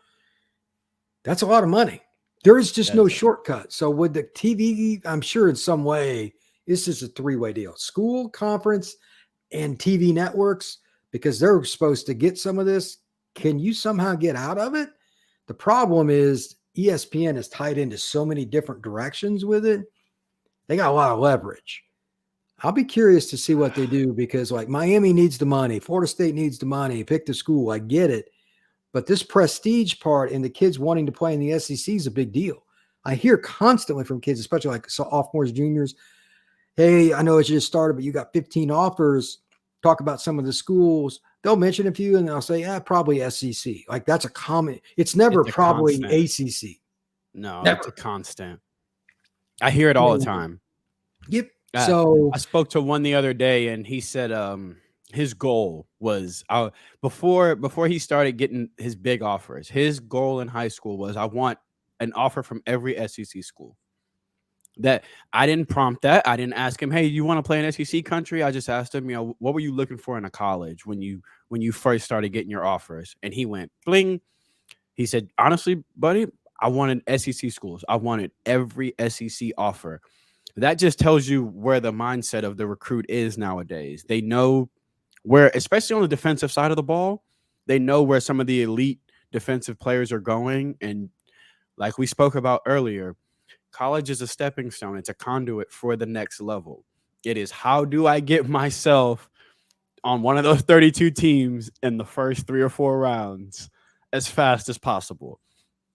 S2: that's a lot of money. There is just no shortcut. So with the TV, I'm sure in some way, this is a three-way deal. School, conference, and TV networks, because they're supposed to get some of this. Can you somehow get out of it? The problem is ESPN is tied into so many different directions with it. They got a lot of leverage. I'll be curious to see what they do, because like Miami needs the money. Florida State needs the money. Pick the school. I get it. But this prestige part and the kids wanting to play in the SEC is a big deal. I hear constantly from kids, especially like sophomores, juniors. Hey, I know it just started, but you got 15 offers. Talk about some of the schools. They'll mention a few and they'll say, probably SEC. Like that's a common. It's never probably ACC.
S1: No, never. It's a constant. I hear it all the time.
S2: Yep. So
S1: I spoke to one the other day, and he said his goal was before he started getting his big offers, his goal in high school was, I want an offer from every SEC school. That I didn't prompt that. I didn't ask him, hey, you want to play in SEC country? I just asked him, what were you looking for in a college when you first started getting your offers? And he went, bling. He said, honestly, buddy, I wanted SEC schools. I wanted every SEC offer. That just tells you where the mindset of the recruit is nowadays. They know where, especially on the defensive side of the ball, they know where some of the elite defensive players are going. And like we spoke about earlier, college is a stepping stone. It's a conduit for the next level. It is, how do I get myself on one of those 32 teams in the first 3 or 4 rounds as fast as possible?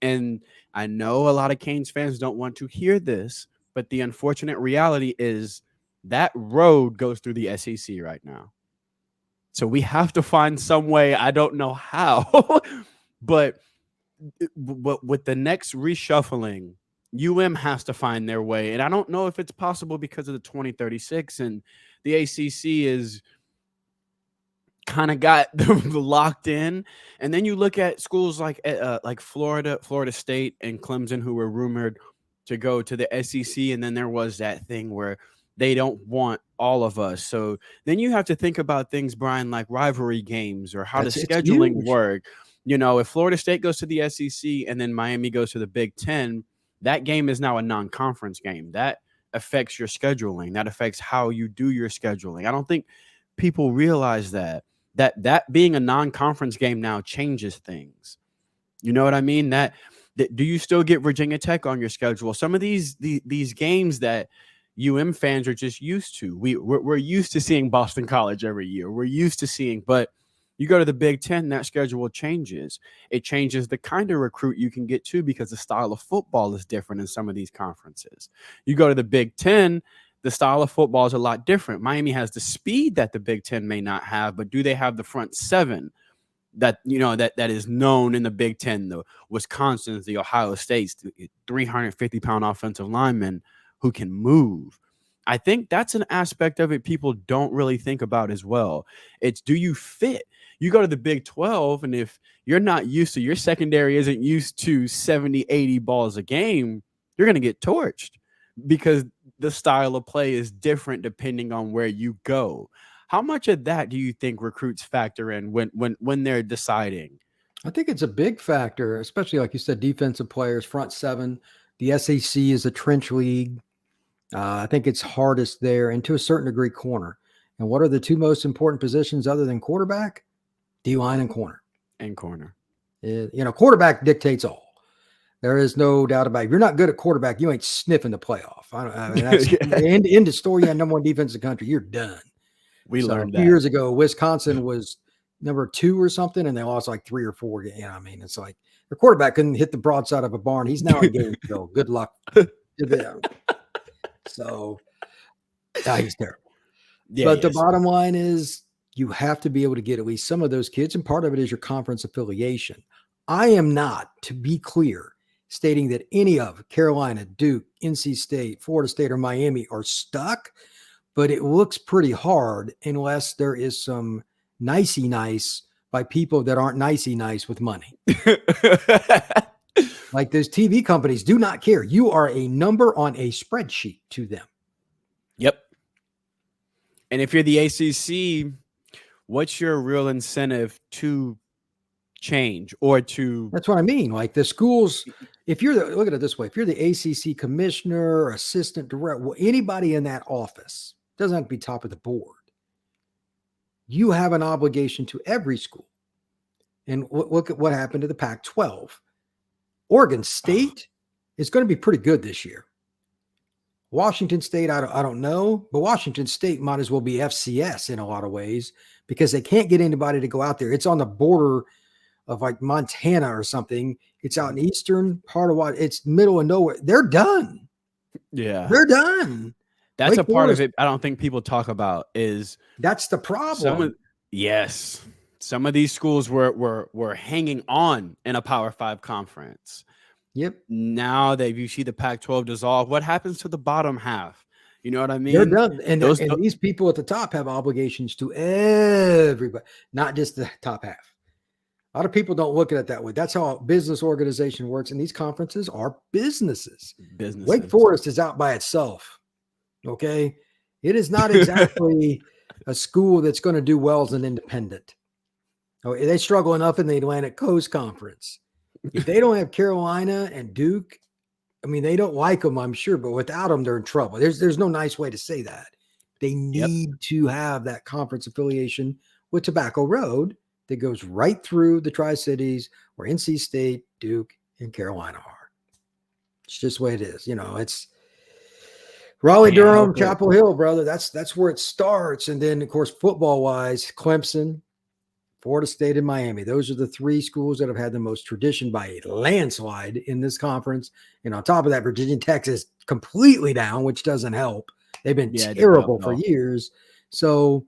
S1: And I know a lot of Canes fans don't want to hear this, but the unfortunate reality is that road goes through the SEC right now. So we have to find some way. I don't know how, but with the next reshuffling, has to find their way. And I don't know if it's possible because of the 2036, and the ACC is kind of got locked in. And then you look at schools like Florida State and Clemson, who were rumored to go to the SEC. And then there was that thing where they don't want all of us. So then you have to think about things, Brian, like rivalry games or how the scheduling work. If Florida State goes to the SEC and then Miami goes to the Big Ten, That game is now a non-conference game. That affects your scheduling. That affects how you do your scheduling. I don't think people realize that being a non-conference game now changes things. You know what I mean? That do you still get Virginia Tech on your schedule? Some of these games that fans are just used to. We're used to seeing Boston College every year. We're used to seeing, but you go to the Big Ten, that schedule changes. It changes the kind of recruit you can get to because the style of football is different in some of these conferences. You go to the Big Ten, the style of football is a lot different. Miami has the speed that the Big Ten may not have, but do they have the front seven that that is known in the Big Ten? The Wisconsin's, the Ohio State's, the 350-pound offensive linemen who can move. I think that's an aspect of it people don't really think about as well. It's, do you fit? You go to the Big 12, and if you're not used to, your secondary isn't used to 70, 80 balls a game, you're going to get torched because the style of play is different depending on where you go. How much of that do you think recruits factor in when they're deciding?
S2: I think it's a big factor, especially like you said, defensive players, front seven. The SEC is a trench league. I think it's hardest there, and to a certain degree, corner. And what are the two most important positions other than quarterback? D-line and corner.
S1: And corner.
S2: Quarterback dictates all. There is no doubt about it. If you're not good at quarterback, you ain't sniffing the playoff. I mean, that's end of story. You had number one defense in the country. You're done.
S1: We learned
S2: a few
S1: that
S2: years ago, Wisconsin was number 2 or something, and they lost like 3 or 4. I mean, it's like the quarterback couldn't hit the broadside of a barn. He's now in Gainesville. Good luck to them. So he's terrible. Yeah, but the bottom line is you have to be able to get at least some of those kids, and part of it is your conference affiliation. I am not, to be clear, stating that any of Carolina, Duke, NC State, Florida State, or Miami are stuck, but it looks pretty hard unless there is some nicey nice by people that aren't nicey nice with money. Like those TV companies do not care. You are a number on a spreadsheet to them.
S1: Yep. And if you're the ACC, what's your real incentive to change or to?
S2: That's what I mean. Like the schools, if you're look at it this way, if you're the ACC commissioner, assistant director, anybody in that office, doesn't have to be top of the board. You have an obligation to every school. And look at what happened to the Pac-12. Oregon State is going to be pretty good this year. Washington State, I don't know, but Washington State might as well be FCS in a lot of ways because they can't get anybody to go out there. It's on the border of like Montana or something. It's out in eastern part of it's middle of nowhere. They're done.
S1: Yeah.
S2: They're done.
S1: That's a part of it I don't think people talk about is
S2: that's the problem.
S1: Some of these schools were hanging on in a Power 5 conference.
S2: Yep.
S1: Now that you see the Pac-12 dissolve, what happens to the bottom half? You know what I mean?
S2: They're done. And these people at the top have obligations to everybody, not just the top half. A lot of people don't look at it that way. That's how a business organization works. And these conferences are businesses. Wake Forest is out by itself. Okay. It is not exactly a school that's going to do well as an independent. They struggle enough in the Atlantic Coast Conference. If they don't have Carolina and Duke, I mean, they don't like them, I'm sure, but without them, they're in trouble. There's no nice way to say that. They need to have that conference affiliation with Tobacco Road that goes right through the Tri-Cities where NC State, Duke, and Carolina are. It's just the way it is. It's Raleigh, Durham, Chapel Hill, brother. That's where it starts. And then, of course, football-wise, Clemson, Florida State, and Miami. Those are the 3 schools that have had the most tradition by a landslide in this conference. And on top of that, Virginia Tech is completely down, which doesn't help. They've been terrible for years. So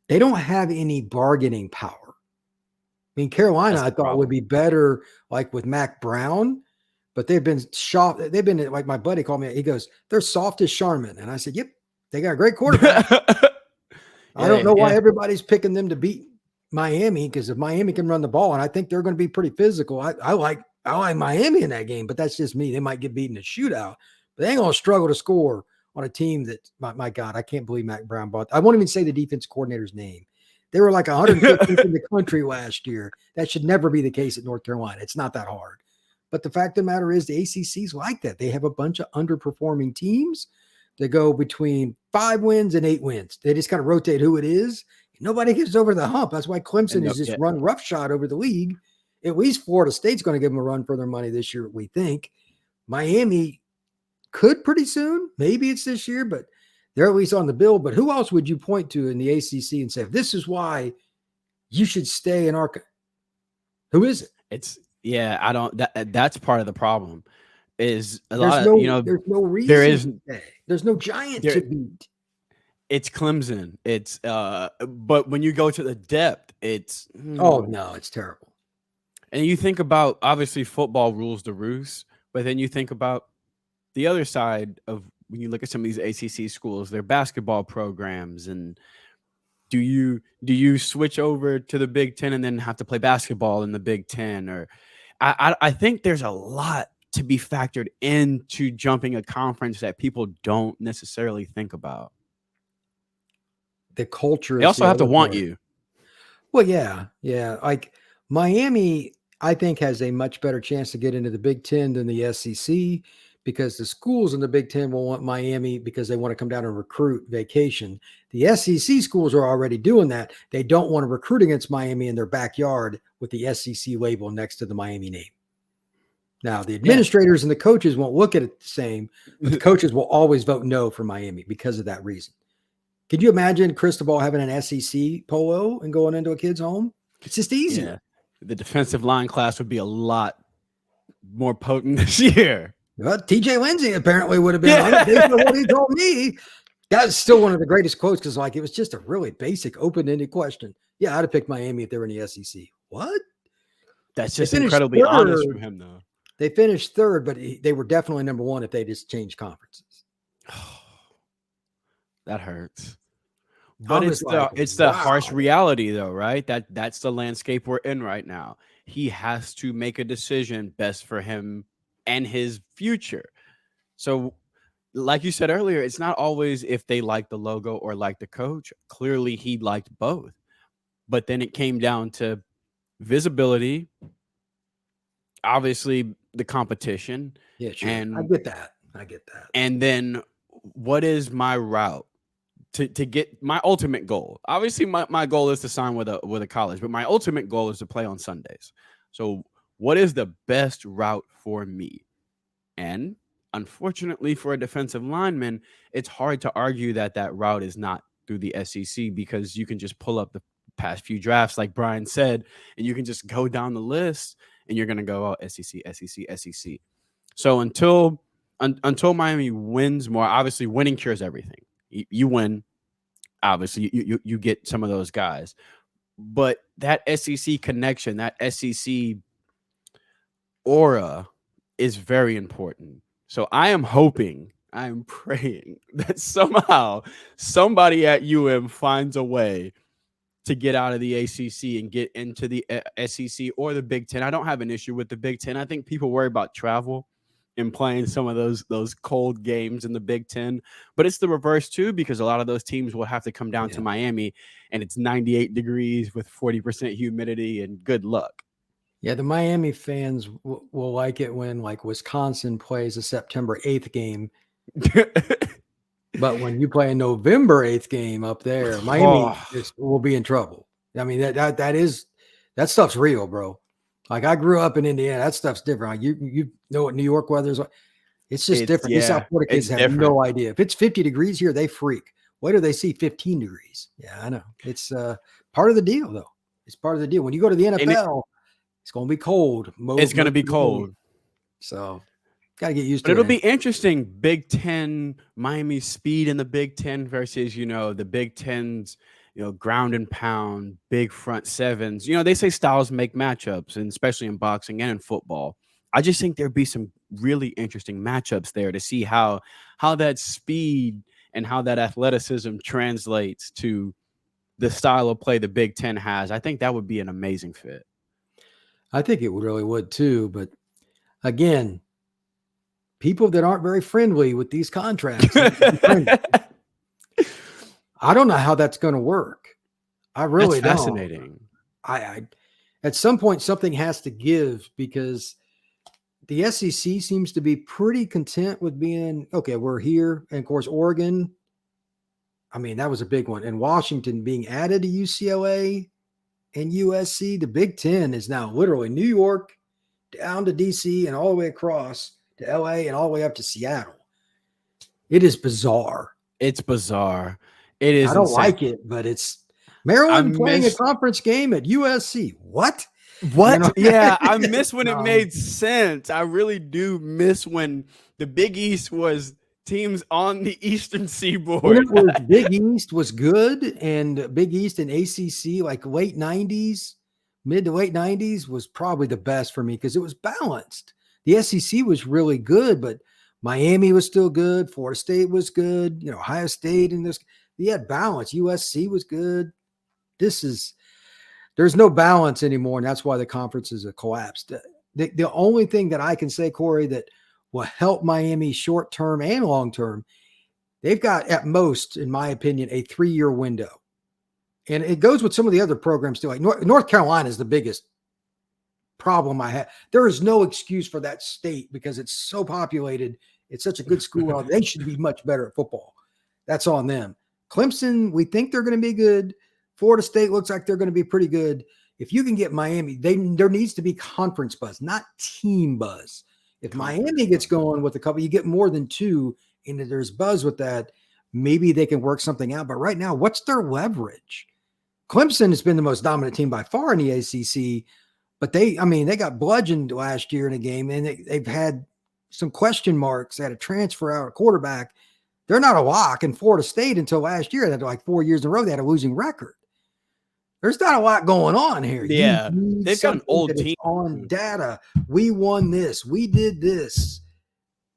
S2: they don't have any bargaining power. I mean, Carolina, I thought would be better, like with Mac Brown, but they've been soft. They've been like my buddy called me. He goes, "They're soft as Charmin," and I said, "Yep, they got a great quarterback." I don't know why everybody's picking them to beat Miami, because if Miami can run the ball, and I think they're going to be pretty physical. I like Miami in that game, but that's just me. They might get beaten in a shootout, but they ain't going to struggle to score on a team that, my God, I can't believe Mac Brown bought. I won't even say the defense coordinator's name. They were like 115th in the country last year. That should never be the case at North Carolina. It's not that hard. But the fact of the matter is, the ACC's like that. They have a bunch of underperforming teams that go between 5 wins and 8 wins. They just kind of rotate who it is. Nobody gets over the hump. That's why Clemson is just run roughshod over the league. At least Florida State's going to give them a run for their money this year, we think. Miami could pretty soon. Maybe it's this year, but they're at least on the bill. But who else would you point to in the ACC and say, this is why you should stay in our? Who is it?
S1: I don't. That's part of the problem. Is a
S2: There's
S1: lot
S2: no,
S1: of
S2: there's no reason.
S1: there is
S2: there's no giant to beat.
S1: It's Clemson. It's but when you go to the depth, it's
S2: oh no, it's terrible.
S1: And you think about, obviously football rules the roost, but then you think about the other side of when you look at some of these ACC schools, their basketball programs, and do you switch over to the Big Ten and then have to play basketball in the Big Ten? Or I think there's a lot to be factored into jumping a conference that people don't necessarily think about.
S2: The culture.
S1: They also have to want you.
S2: Well, yeah. Like Miami, I think, has a much better chance to get into the Big Ten than the SEC, because the schools in the Big Ten will want Miami because they want to come down and recruit vacation. The SEC schools are already doing that. They don't want to recruit against Miami in their backyard with the SEC label next to the Miami name. Now, the administrators and the coaches won't look at it the same, but the coaches will always vote no for Miami because of that reason. Could you imagine Cristobal having an SEC polo and going into a kid's home? It's just easier.
S1: Yeah. The defensive line class would be a lot more potent this year.
S2: Well, TJ Lindsay apparently would have been on it based on what he told me. That's still one of the greatest quotes, because it was just a really basic, open-ended question. Yeah, I'd have picked Miami if they were in the SEC. What?
S1: That's just incredibly honest from him, though.
S2: They finished third, but they were definitely number one if they just changed conferences.
S1: That hurts. But it's the harsh reality, though, right? That's the landscape we're in right now. He has to make a decision best for him and his future. So, like you said earlier, it's not always if they like the logo or like the coach. Clearly, he liked both. But then it came down to visibility, obviously the competition.
S2: Yeah, sure. And I get that.
S1: And then what is my route to get my ultimate goal? Obviously, my goal is to sign with a college, but my ultimate goal is to play on Sundays. So what is the best route for me? And unfortunately for a defensive lineman, it's hard to argue that route is not through the SEC, because you can just pull up the past few drafts, like Brian said, and you can just go down the list and you're going to go, oh, SEC. So until Miami wins more, obviously winning cures everything. You win, obviously you get some of those guys, but that SEC connection, that SEC aura is very important. So I am praying that somehow somebody at UM finds a way to get out of the ACC and get into the SEC or the Big Ten. I don't have an issue with the Big Ten. I think people worry about travel and playing some of those cold games in the Big Ten, but it's the reverse too, because a lot of those teams will have to come down to Miami and it's 98 degrees with 40% humidity, and good luck.
S2: Yeah, the Miami fans will like it when, like, Wisconsin plays a September 8th game. But when you play a November 8th game up there, Miami will be in trouble. I mean, that stuff's real, bro. Like, I grew up in Indiana. That stuff's different. Like, you know what New York weather's like. It's just different. These South Florida kids have no idea. If it's 50 degrees here, they freak. Wait till they see 15 degrees. Yeah, I know. It's part of the deal, though. It's part of the deal. When you go to the NFL, it's going to be cold.
S1: It's going to be cold.
S2: So, got to get used to it.
S1: But it'll be interesting. Big Ten, Miami speed in the Big Ten versus, the Big Ten's, ground and pound, big front sevens. They say styles make matchups, and especially in boxing and in football. I just think there'd be some really interesting matchups there to see how that speed and how that athleticism translates to the style of play the Big Ten has. I think that would be an amazing fit.
S2: I think it really would too. But again, people that aren't very friendly with these contracts. I don't know how that's going to work. I really don't.
S1: Fascinating.
S2: I at some point something has to give, because the SEC seems to be pretty content with being okay. We're here, and of course, Oregon. I mean, that was a big one, and Washington being added to UCLA and USC. The Big Ten is now literally New York down to DC and all the way across to LA and all the way up to Seattle. It is bizarre.
S1: It's bizarre. It is
S2: I don't
S1: insane.
S2: like it, but it's Maryland playing a conference game at USC. What?
S1: What? Yeah, I miss when it made sense. I really do miss when the Big East was teams on the Eastern Seaboard.
S2: Big East was good, and Big East and ACC, like late 90s, mid to late 90s, was probably the best for me because it was balanced. The SEC was really good, but Miami was still good. Florida State was good. Ohio State, and you had balance. USC was good. There's no balance anymore, and that's why the conferences have collapsed. The only thing that I can say, Corey, that will help Miami short term and long term, they've got at most, in my opinion, a 3-year window. And it goes with some of the other programs too. Like North Carolina is the biggest problem I have. There is no excuse for that state because it's so populated. It's such a good school. They should be much better at football. That's on them. Clemson, we think they're going to be good. Florida State looks like they're going to be pretty good. If you can get Miami, there needs to be conference buzz, not team buzz. If Miami gets going with a couple, you get more than 2, and there's buzz with that, maybe they can work something out. But right now, what's their leverage? Clemson has been the most dominant team by far in the ACC, but they got bludgeoned last year in a game, and they've had some question marks. They had a transfer out, a quarterback. They're not a lock. In Florida State until last year, that like 4 years in a row, they had a losing record. There's not a lot going on here.
S1: Yeah, they've got an old team
S2: on data. We won this. We did this.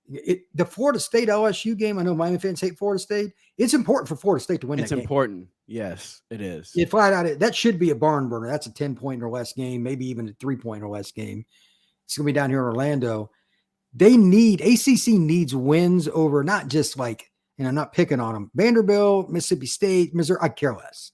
S2: The Florida State LSU game, I know Miami fans hate Florida State. It's important for Florida State to win that game.
S1: It's important. Yes, it is.
S2: It flat out, that should be a barn burner. That's a 10-point or less game, maybe even a 3-point or less game. It's going to be down here in Orlando. ACC needs wins over not just like, I'm not picking on them. Vanderbilt, Mississippi State, Missouri, I care less.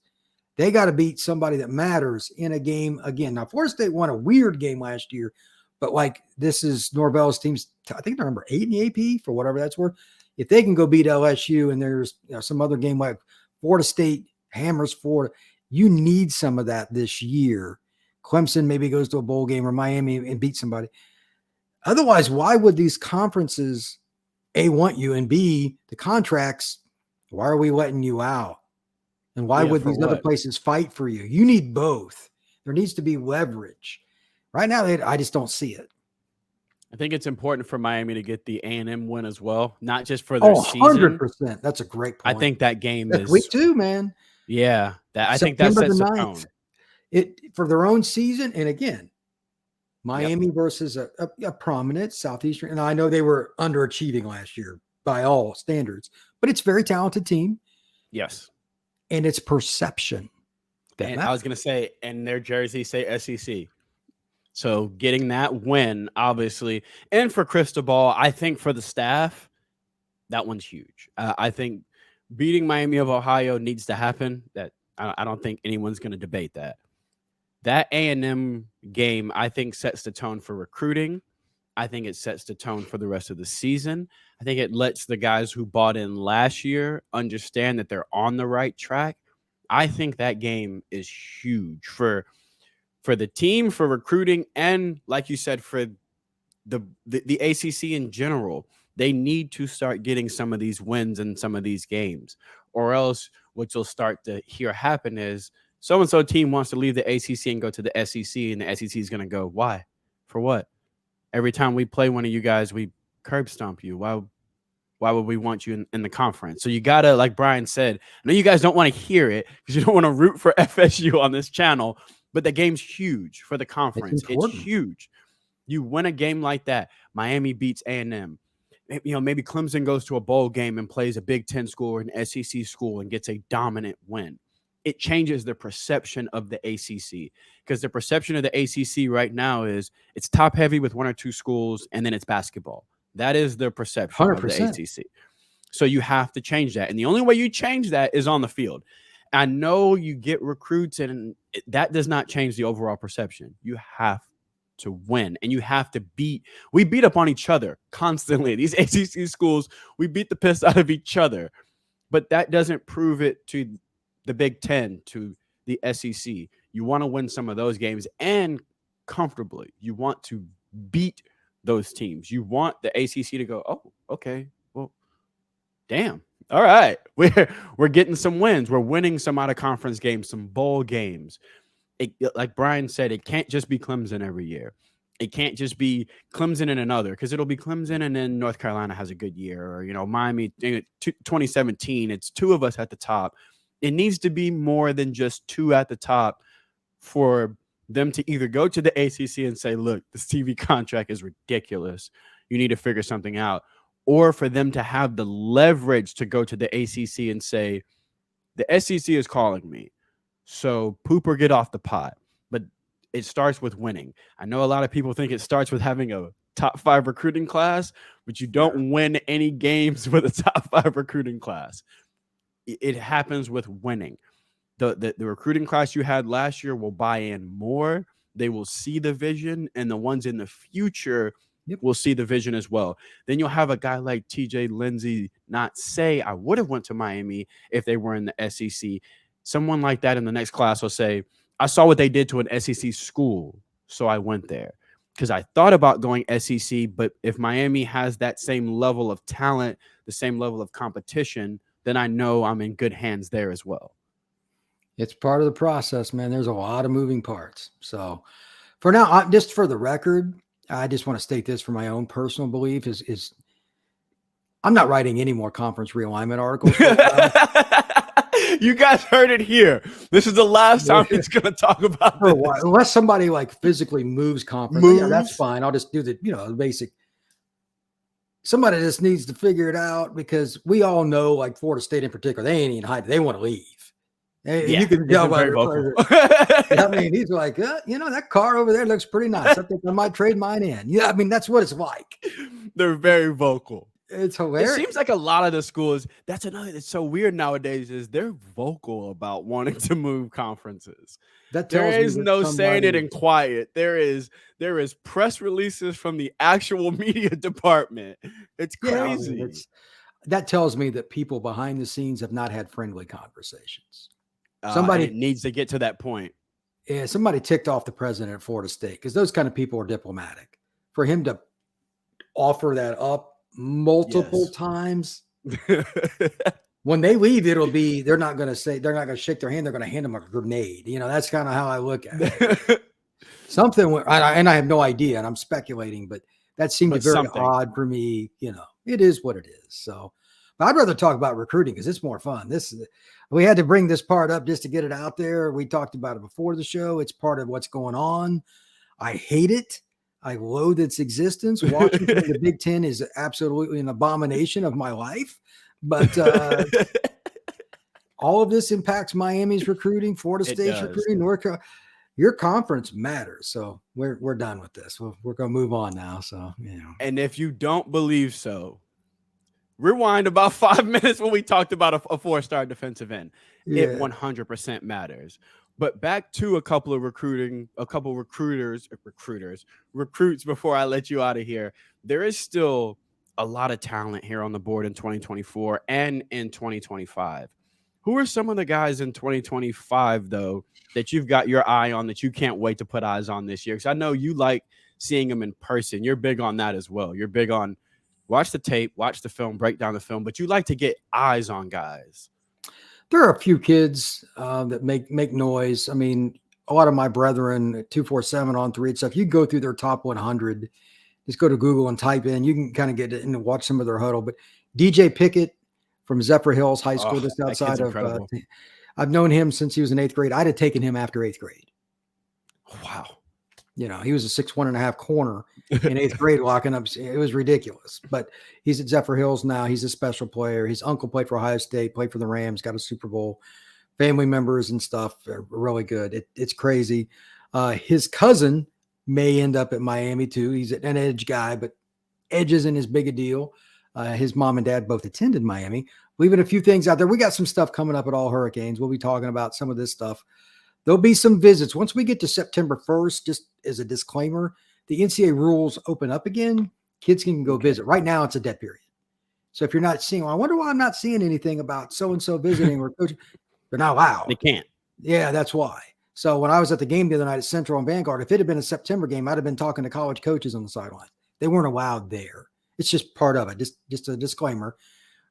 S2: They got to beat somebody that matters in a game again. Now, Florida State won a weird game last year, but like this is Norvell's team's, I think they're number 8 in the AP for whatever that's worth. If they can go beat LSU and there's some other game like Florida State hammers Florida, you need some of that this year. Clemson maybe goes to a bowl game or Miami and beats somebody. Otherwise, why would these conferences, A, want you, and B, the contracts, why are we letting you out? And why would these other places fight for you? You need both. There needs to be leverage. Right now, I just don't see it.
S1: I think it's important for Miami to get the A&M win as well, not just for their season.
S2: 100%. That's a great point.
S1: I think that game is
S2: week 2, man.
S1: Yeah, I think that sets the tone.
S2: It for their own season, and again, Miami versus a prominent Southeastern. And I know they were underachieving last year by all standards, but it's a very talented team.
S1: Yes.
S2: And it's perception.
S1: And I was going to say, and their jerseys say SEC. So getting that win, obviously, and for Cristobal, I think for the staff, that one's huge. I think beating Miami of Ohio needs to happen. That I don't think anyone's going to debate that. That A&M game, I think, sets the tone for recruiting. I think it sets the tone for the rest of the season. I think it lets the guys who bought in last year understand that they're on the right track. I think that game is huge for the team, for recruiting, and like you said, for the ACC in general. They need to start getting some of these wins in some of these games, or else what you'll start to hear happen is so-and-so team wants to leave the ACC and go to the SEC, and the SEC is going to go, why? For what? Every time we play one of you guys, we curb stomp you. Why would we want you in the conference? So you got to, like Brian said, I know you guys don't want to hear it because you don't want to root for FSU on this channel, but the game's huge for the conference. It's huge. You win a game like that. Miami beats A&M. Maybe Clemson goes to a bowl game and plays a Big Ten school or an SEC school and gets a dominant win. It changes the perception of the ACC, because the perception of the ACC right now is it's top heavy with 1 or 2 schools, and then it's basketball. That is the perception 100%. Of the ACC. So you have to change that. And the only way you change that is on the field. I know you get recruits, and that does not change the overall perception. You have to win, and you have to we beat up on each other constantly. These ACC schools, we beat the piss out of each other, but that doesn't prove it to the Big Ten, to the SEC. You want to win some of those games and comfortably. You want to beat those teams. You want the ACC to go, oh, okay, well, damn. All right, we're getting some wins. We're winning some out of conference games, some bowl games. Like Brian said, it can't just be Clemson every year. It can't just be Clemson and another, because it'll be Clemson and then North Carolina has a good year, or Miami 2017. It's two of us at the top. It needs to be more than just two at the top for them to either go to the ACC and say, look, this TV contract is ridiculous. You need to figure something out. Or for them to have the leverage to go to the ACC and say, the SEC is calling me, so poop or get off the pot. But it starts with winning. I know a lot of people think it starts with having a top 5 recruiting class, but you don't win any games with a top 5 recruiting class. It happens with winning. The recruiting class you had last year will buy in more. They will see the vision, and the ones in the future will see the vision as well. Then you'll have a guy like TJ Lindsey not say, I would have went to Miami if they were in the SEC. Someone like that in the next class will say, I saw what they did to an SEC school, so I went there. Because I thought about going SEC, but if Miami has that same level of talent, the same level of competition, then I know I'm in good hands there as well.
S2: It's part of the process, man. There's a lot of moving parts. So for now, just for the record, I just want to state this for my own personal belief is I'm not writing any more conference realignment articles.
S1: You guys heard it here. This is the last time it's going to talk about
S2: for a while. Unless somebody like physically moves conference. Yeah, that's fine. I'll just do the basic. Somebody just needs to figure it out, because we all know, like Florida State in particular, they ain't even hiding. They want to leave. You can tell by their vocal. I mean, he's like, that car over there looks pretty nice. I think I might trade mine in. Yeah, I mean, that's what it's like.
S1: They're very vocal.
S2: It's hilarious.
S1: It seems like a lot of the schools, that's another that's so weird nowadays, is they're vocal about wanting to move conferences. There is no saying it in quiet. There is press releases from the actual media department. It's crazy.
S2: Yeah, I mean, that tells me that people behind the scenes have not had friendly conversations.
S1: Somebody needs to get to that point.
S2: Yeah, somebody ticked off the president of Florida State, because those kind of people are diplomatic. For him to offer that up multiple times, when they leave, they're not going to shake their hand. They're going to hand them a grenade. That's kind of how I look at it. Something, and I have no idea, and I'm speculating, but that seemed very odd for me. It is what it is. So, but I'd rather talk about recruiting, because it's more fun. We had to bring this part up just to get it out there. We talked about it before the show. It's part of what's going on. I hate it. I loathe its existence. Watching the Big Ten is absolutely an abomination of my life. But all of this impacts Miami's recruiting, Florida State's recruiting, North Carolina. Your conference matters. So we're done with this. We're going to move on now. So,
S1: And if you don't believe so, rewind about 5 minutes when we talked about a 4-star defensive end. Yeah. It 100% matters. But back to a couple recruits before I let you out of here. There is still a lot of talent here on the board in 2024 and in 2025. Who are some of the guys in 2025, though, that you've got your eye on, that you can't wait to put eyes on this year? Because I know you like seeing them in person. You're big on that as well. You're big on watch the tape, watch the film, break down the film, but you like to get eyes on guys.
S2: There are a few kids that make noise. I mean, a lot of my brethren at 247 on 3 and stuff, you go through their top 100, just go to Google and type in, you can kind of get it and watch some of their huddle. But DJ Pickett from Zephyr Hills High School, just outside of, I've known him since he was in 8th grade. I'd have taken him after 8th grade.
S1: Wow.
S2: He was a 6'1.5" corner in 8th grade locking up. It was ridiculous, but he's at Zephyr Hills now. He's a special player. His uncle played for Ohio State, played for the Rams, got a Super Bowl. Family members and stuff are really good. It's crazy. His cousin may end up at Miami too. He's an edge guy, but edge isn't as big a deal. His mom and dad both attended Miami. Leaving a few things out there. We got some stuff coming up at All Hurricanes. We'll be talking about some of this stuff. There'll be some visits. Once we get to September 1st, just as a disclaimer, the NCAA rules open up again, kids can go
S1: Okay.
S2: visit. Right now, it's a dead period. So if you're not seeing, well, I wonder why I'm not seeing anything about so and so visiting or coaching. They're not allowed.
S1: They can't.
S2: Yeah, that's why. So when I was at the game the other night at Central and Vanguard, if it had been a September game, I'd have been talking to college coaches on the sideline. They weren't allowed there. It's just part of it. Just a disclaimer.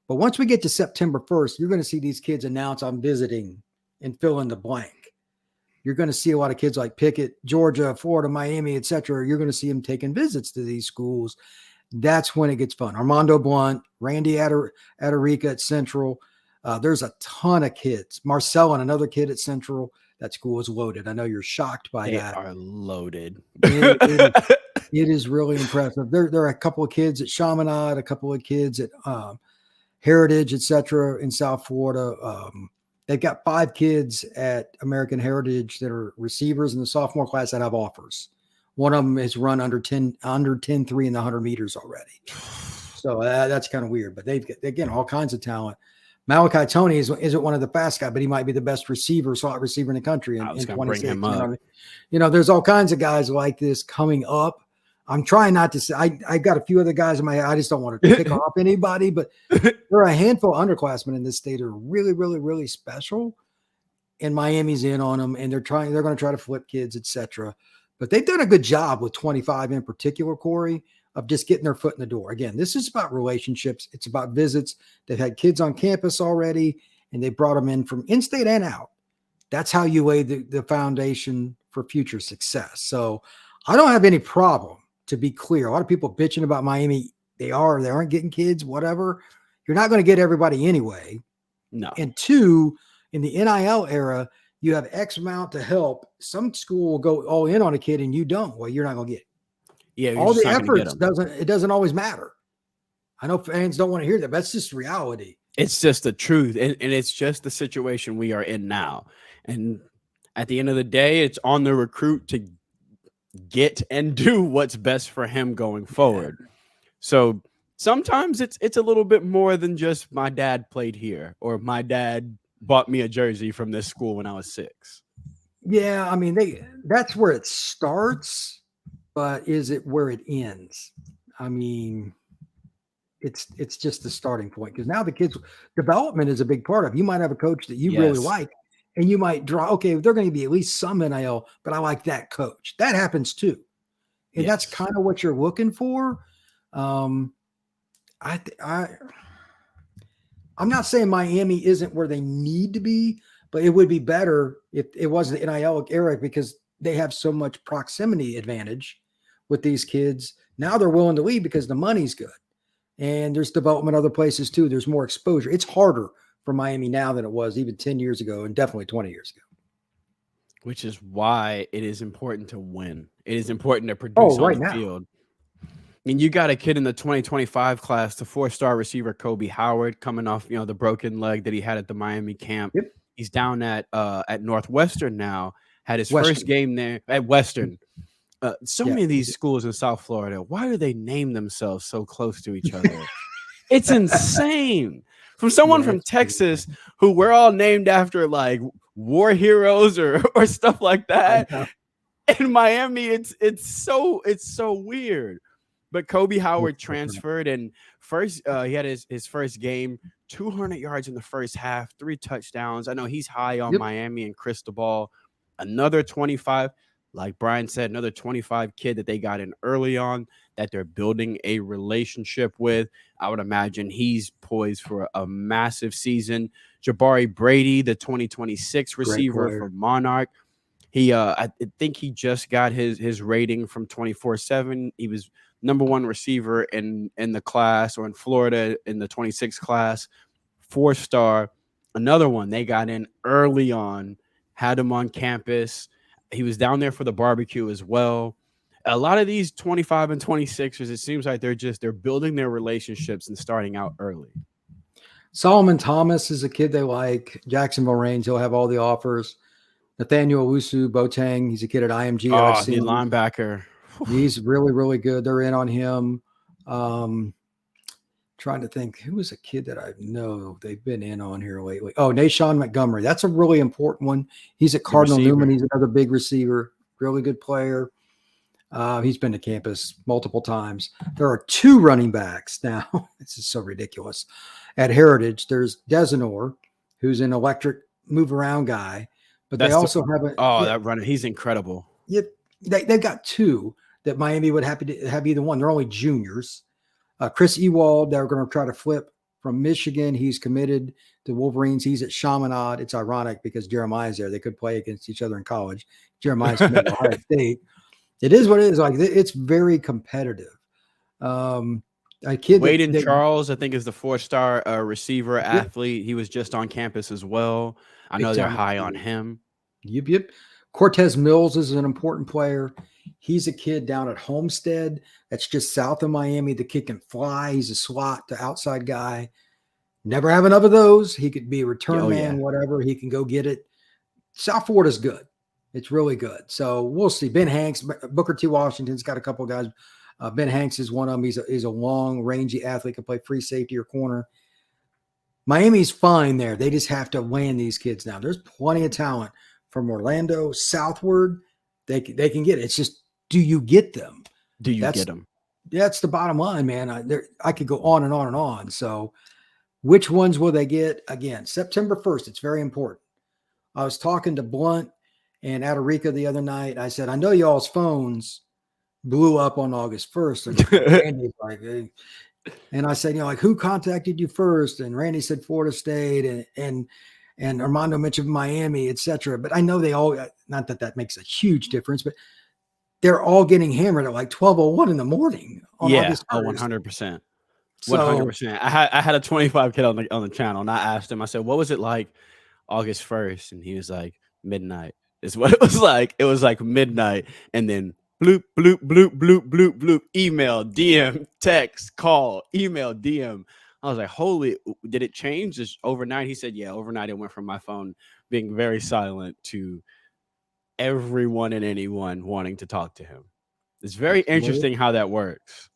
S2: But once we get to September 1st, you're going to see these kids announce I'm visiting and fill in the blank. You're going to see a lot of kids like Pickett, Georgia, Florida, Miami, etc. You're going to see them taking visits to these schools. That's when it gets fun. Armando Blunt, Randy Adarica at Central. There's a ton of kids. Marcellin, another kid at Central. That school is loaded. I know you're shocked by
S1: They
S2: that.
S1: are loaded.
S2: It is really impressive. There are a couple of kids at Chaminade, a couple of kids at Heritage, etc. in South Florida. They've got 5 kids at American Heritage that are receivers in the sophomore class that have offers. One of them has run under 10.3 in the 100 meters already. So that's kind of weird. But they've got, again, all kinds of talent. Malachi Tony isn't one of the fast guys, but he might be the best slot receiver in the country in 26.
S1: Bring him up.
S2: There's all kinds of guys like this coming up. I'm trying not to say I got a few other guys in my head. I just don't want to pick off anybody, but there are a handful of underclassmen in this state that are really, really, really special. And Miami's in on them, and they're going to try to flip kids, etc. But they've done a good job with 25 in particular, Corey, of just getting their foot in the door. Again, this is about relationships. It's about visits. They've had kids on campus already, and they brought them in from in-state and out. That's how you lay the foundation for future success. So I don't have any problem, to be clear. A lot of people bitching about Miami. They aren't getting kids, whatever. You're not going to get everybody anyway.
S1: No.
S2: And 2, in the NIL era, you have X amount to help. Some school will go all in on a kid and you don't. Well, you're not going to get it.
S1: Yeah,
S2: all the efforts doesn't always matter. I know fans don't want to hear that, but that's just reality.
S1: It's just the truth. And it's just the situation we are in now. And at the end of the day, it's on the recruit to get and do what's best for him going forward. Yeah. So sometimes it's a little bit more than just my dad played here or my dad bought me a jersey from this school when I was 6.
S2: Yeah, I mean, that's where it starts, but is it where it ends? I mean, it's just the starting point, because now the kids' development is a big part of it. You might have a coach that you really like, and you might draw, okay, they're going to be at least some NIL, but I like that coach. That happens too. And that's kind of what you're looking for. I'm not saying Miami isn't where they need to be, but it would be better if it wasn't the NIL era, because they have so much proximity advantage with these kids. Now they're willing to leave because the money's good. And there's development other places too. There's more exposure. It's harder for Miami now than it was even 10 years ago and definitely 20 years ago.
S1: Which is why it is important to win. It is important to produce on the field. I mean, you got a kid in the 2025 class, the 4-star receiver Kobe Howard, coming off, the broken leg that he had at the Miami camp.
S2: Yep.
S1: He's down at Northwestern now. Had his first game there at Western. Many of these schools in South Florida, why do they name themselves so close to each other? It's insane. From someone from Texas who we're all named after like war heroes or stuff like that. In Miami, it's so weird. But Kobe Howard transferred, and first he had his first game, 200 yards in the first half, 3 touchdowns. I know he's high on Miami and Cristobal. Another 25, like Brian said, another 25 kid that they got in early on that they're building a relationship with. I would imagine he's poised for a massive season. Jabari Brady, the 2026 receiver for Monarch. He I think he just got his rating from 24/7. He was number 1 receiver in the class, or in Florida in the 26 class, 4-star. Another one they got in early on, had him on campus. He was down there for the barbecue as well. A lot of these 25 and 26ers, it seems like they're building their relationships and starting out early.
S2: Solomon Thomas is a kid they like. Jacksonville Reigns, he'll have all the offers. Nathaniel Owusu Boateng, he's a kid at IMG.
S1: Oh, the linebacker.
S2: He's really, really good. They're in on him. Trying to think, who was a kid that I know they've been in on here lately? Oh, Nashawn Montgomery. That's a really important one. He's at Cardinal Newman. He's another big receiver, really good player. He's been to campus multiple times. There are 2 running backs now. This is so ridiculous. At Heritage, there's Desinor, who's an electric move around guy, but they
S1: That's the
S2: also have a
S1: oh,
S2: yeah,
S1: that runner, he's incredible.
S2: yeah, they've got 2 that Miami would happy to have either one. They're only juniors. Chris Ewald, they're going to try to flip from Michigan. He's committed to Wolverines. He's at Chaminade. It's ironic because Jeremiah's there. They could play against each other in college. Jeremiah's committed to Ohio State. It is what it is. Like it's very competitive. A kid
S1: Waden
S2: that
S1: Charles, I think, is the 4-star receiver
S2: yep,
S1: athlete. He was just on campus as well. I
S2: big
S1: know they're
S2: time
S1: high on
S2: receiver.
S1: him.
S2: Yep. Cortez Mills is an important player. He's a kid down at Homestead. That's just south of Miami. The kid can fly. He's a slot to outside guy. Never have enough of those. He could be a return
S1: Oh
S2: man,
S1: yeah.
S2: whatever. He can go get it. South Florida's good. It's really good. So we'll see. Ben Hanks, Booker T. Washington's got a couple of guys. Ben Hanks is one of them. He's a long, rangy athlete, can play free safety or corner. Miami's fine there. They just have to land these kids now. There's plenty of talent from Orlando southward. They can get it. It's just, do you get them?
S1: Do you
S2: That's
S1: get him?
S2: that's the bottom line, man. I could go on and on and on. So which ones will they get? Again, September 1st. It's very important. I was talking to Blunt and Adarica the other night. I said, I know y'all's phones blew up on August 1st. And Randy's like, hey. And I said, like, who contacted you first? And Randy said Florida State and Armando mentioned Miami, etc. But I know they all, not that that makes a huge difference, but they're all getting hammered at like 12:01 in the morning on
S1: Yeah.
S2: August
S1: Oh,
S2: 1st.
S1: 100%.
S2: So
S1: 100%. I had a 25 kid on the channel, and I asked him. I said, "What was it like August 1st?" And he was like, "Midnight." Is what it was like. It was like midnight, and then bloop bloop bloop bloop bloop bloop. Email, DM, text, call, email, DM. I was like, "Holy!" Did it change just overnight? He said, "Yeah, overnight it went from my phone being very silent to everyone and anyone wanting to talk to him." It's very
S2: that's the way
S1: interesting how that works.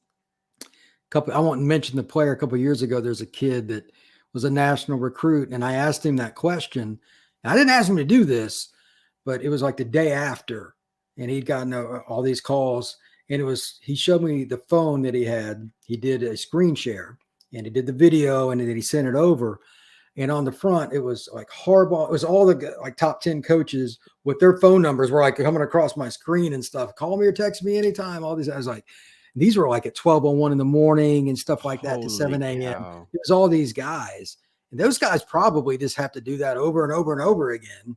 S2: I won't mention the player. A couple of years ago, there's a kid that was a national recruit, and I asked him that question. And I didn't ask him to do this, but it was like the day after, and he'd gotten all these calls, and he showed me the phone that he had. He did a screen share, and he did the video, and then he sent it over. And on the front, it was like Harbaugh. It was all the like top 10 coaches with their phone numbers were like coming across my screen and stuff. Call me or text me anytime. All these. I was like, these were like at 12:01 in the morning and stuff like that to
S1: Holy
S2: 7 a.m.
S1: cow!
S2: It was all these guys. And those guys probably just have to do that over and over and over again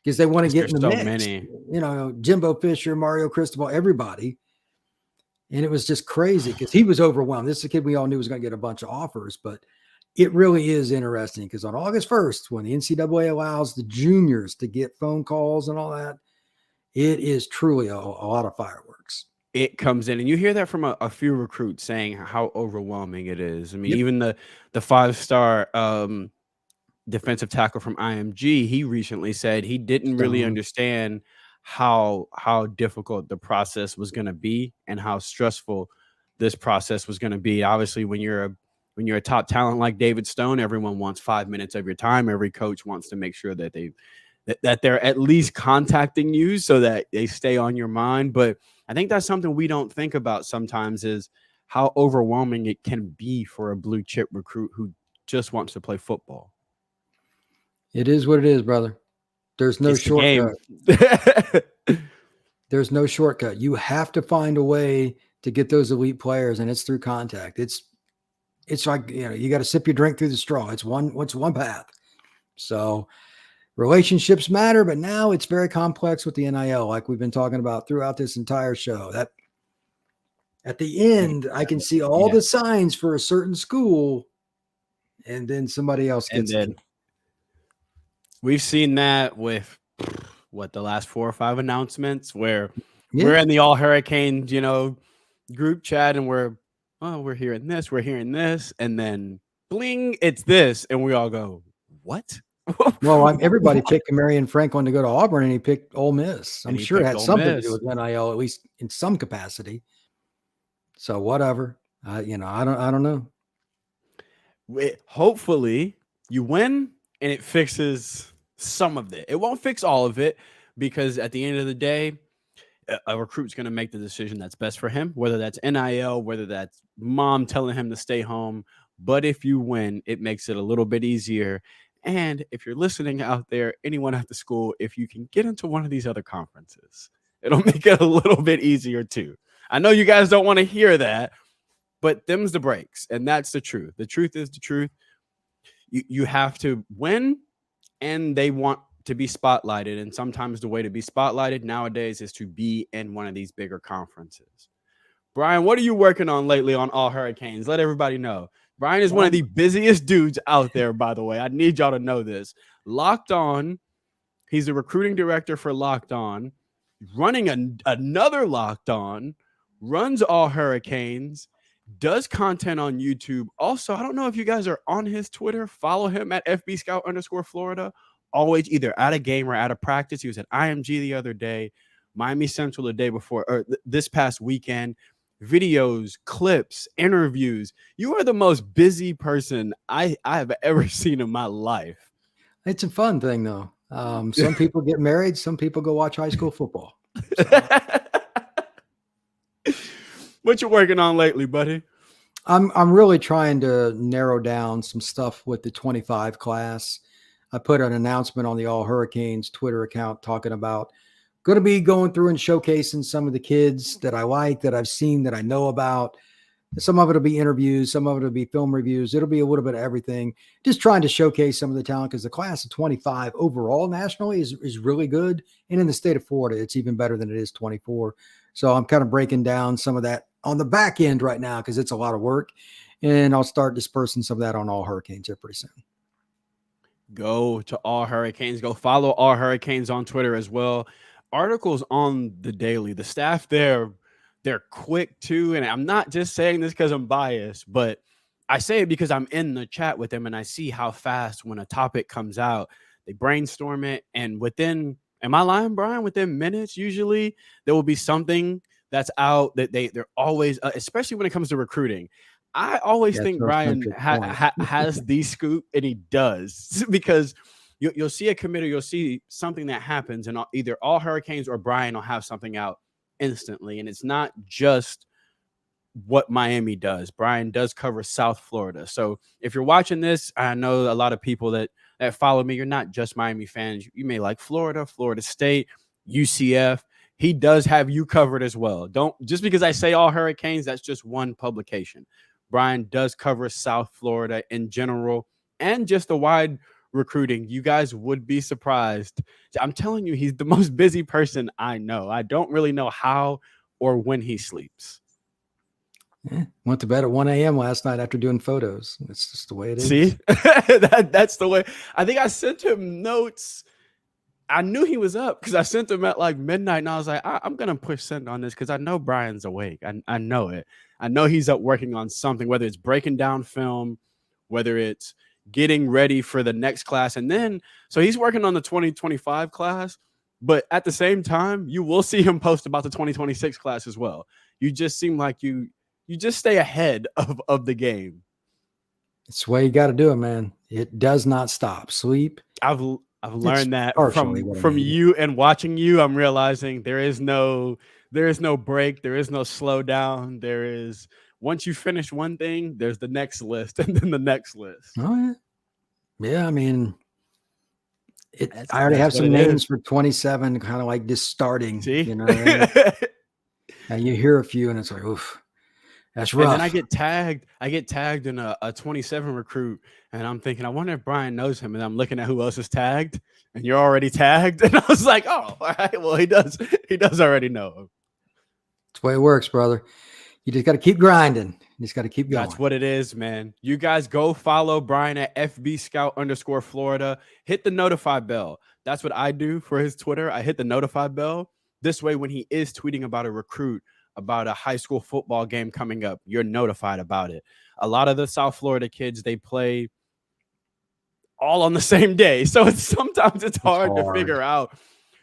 S2: because they want to
S1: Because
S2: get in
S1: there's
S2: the
S1: so
S2: mix.
S1: many.
S2: Jimbo Fisher, Mario Cristobal, everybody. And it was just crazy because he was overwhelmed. This is a kid we all knew was going to get a bunch of offers, but it really is interesting because on August 1st, when the NCAA allows the juniors to get phone calls and all that, it is truly a lot of fireworks.
S1: It comes in, and you hear that from a few recruits saying how overwhelming it is. I mean,
S2: Yep.
S1: even the 5-star defensive tackle from IMG, he recently said he didn't really
S2: Stone.
S1: understand how difficult the process was going to be and how stressful this process was going to be. Obviously, when you're a top talent like David Stone, everyone wants 5 minutes of your time. Every coach wants to make sure that that they're at least contacting you so that they stay on your mind. But I think that's something we don't think about sometimes is how overwhelming it can be for a blue chip recruit who just wants to play football.
S2: It is what it is, brother. There's no
S1: It's the game.
S2: shortcut. There's no shortcut. You have to find a way to get those elite players, and it's through contact. It's like you got to sip your drink through the straw. It's one path. So relationships matter, but now it's very complex with the NIL, like we've been talking about throughout this entire show. That at the end, I can see all
S1: Yeah.
S2: the signs for a certain school, and then somebody else
S1: And
S2: gets it.
S1: then we've seen that with the last 4 or 5 announcements where we're in the All Hurricanes, group chat, and we're hearing this, and then bling, it's this, and we all go, what?
S2: Well, everybody picked Marion Franklin to go to Auburn, and he picked Ole Miss. I'm
S1: And he
S2: sure it
S1: picked
S2: had
S1: Ole
S2: something to do
S1: Miss.
S2: with NIL, at least in some capacity. So whatever, I don't know.
S1: Hopefully, you win, and it fixes some of it. It won't fix all of it because at the end of the day, a recruit's going to make the decision that's best for him, whether that's NIL, whether that's mom telling him to stay home. But if you win, it makes it a little bit easier. And if you're listening out there, anyone at the school, if you can get into one of these other conferences, it'll make it a little bit easier too. I know you guys don't want to hear that, but them's the breaks. And that's the truth. The truth is the truth. You have to win, and they want to be spotlighted. And sometimes the way to be spotlighted nowadays is to be in one of these bigger conferences. Brian, what are you working on lately on All Hurricanes? Let everybody know. Brian is one of the busiest dudes out there, by the way. I need y'all to know this. Locked On, he's the recruiting director for Locked On, running another Locked On, runs All Hurricanes, does content on YouTube. Also, I don't know if you guys are on his Twitter. Follow him at FB Scout _Florida. Always either at a game or at a practice. He was at IMG the other day, Miami Central the day before, or this past weekend. Videos, clips, interviews. You are the most busy person I have ever seen in my life.
S2: It's a fun thing, though. Some people get married. Some people go watch high school football. So.
S1: What you working on lately, buddy?
S2: I'm really trying to narrow down some stuff with the 25 class. I put an announcement on the All Hurricanes Twitter account talking about going to be going through and showcasing some of the kids that I like, that I've seen, that I know about. Some of it will be interviews. Some of it will be film reviews. It'll be a little bit of everything. Just trying to showcase some of the talent, because the class of 25 overall nationally is really good. And in the state of Florida, it's even better than it is 24. So I'm kind of breaking down some of that on the back end right now, because it's a lot of work. And I'll start dispersing some of that on All Hurricanes here pretty soon.
S1: Go to All Hurricanes. Go follow All Hurricanes on Twitter as well. Articles on the daily. The staff there, they're quick too. And I'm not just saying this because I'm biased, but I say it because I'm in the chat with them and I see how fast when a topic comes out, they brainstorm it. And within, am I lying, Brian? Within minutes, usually there will be something that's out that they're always, especially when it comes to recruiting. I always think Brian has the scoop, and he does, because you'll see a committee, you'll see something that happens, and either All Hurricanes or Brian will have something out instantly. And it's not just what Miami does. Brian does cover South Florida. So if you're watching this, I know a lot of people that follow me, you're not just Miami fans. You may like Florida, Florida State, UCF. He does have you covered as well. Don't just because I say All Hurricanes, that's just one publication. Brian does cover South Florida in general and just the wide recruiting. You guys would be surprised. I'm telling you, he's the most busy person I know. I don't really know how or when he sleeps.
S2: Yeah, went to bed at 1 a.m. last night after doing photos. It's just the way it is.
S1: See, that's the way. I think I sent him notes. I knew he was up because I sent him at like midnight, and I was like, I'm going to push send on this because I know Brian's awake. I know it. I know he's up working on something, whether it's breaking down film, whether it's getting ready for the next class. And then, so he's working on the 2025 class, but at the same time, you will see him post about the 2026 class as well. You just seem like you just stay ahead of the game.
S2: It's the way you got to do it, man. It does not stop. Sleep.
S1: I've learned that from you and watching you. I'm realizing there is no break. There is no slowdown. There is, once you finish one thing, there's the next list and then the next list.
S2: Oh, yeah. Yeah, I mean, I already have some names for 27, kind of like just starting.
S1: See?
S2: You know, and you hear a few and it's like, oof. That's rough.
S1: And then I get tagged in a 27 recruit, and I'm thinking, I wonder if Brian knows him. And I'm looking at who else is tagged, and you're already tagged. And I was like, oh, all right, well, he does already know him.
S2: That's the way it works, brother. You just got to keep grinding. You just got to keep going.
S1: That's what it is, man. You guys go follow Brian at FB Scout _Florida. Hit the notify bell. That's what I do for his Twitter. I hit the notify bell. This way, when he is tweeting about a recruit, about a high school football game coming up, you're notified about it. A lot of the South Florida kids, they play all on the same day. So sometimes it's hard to figure out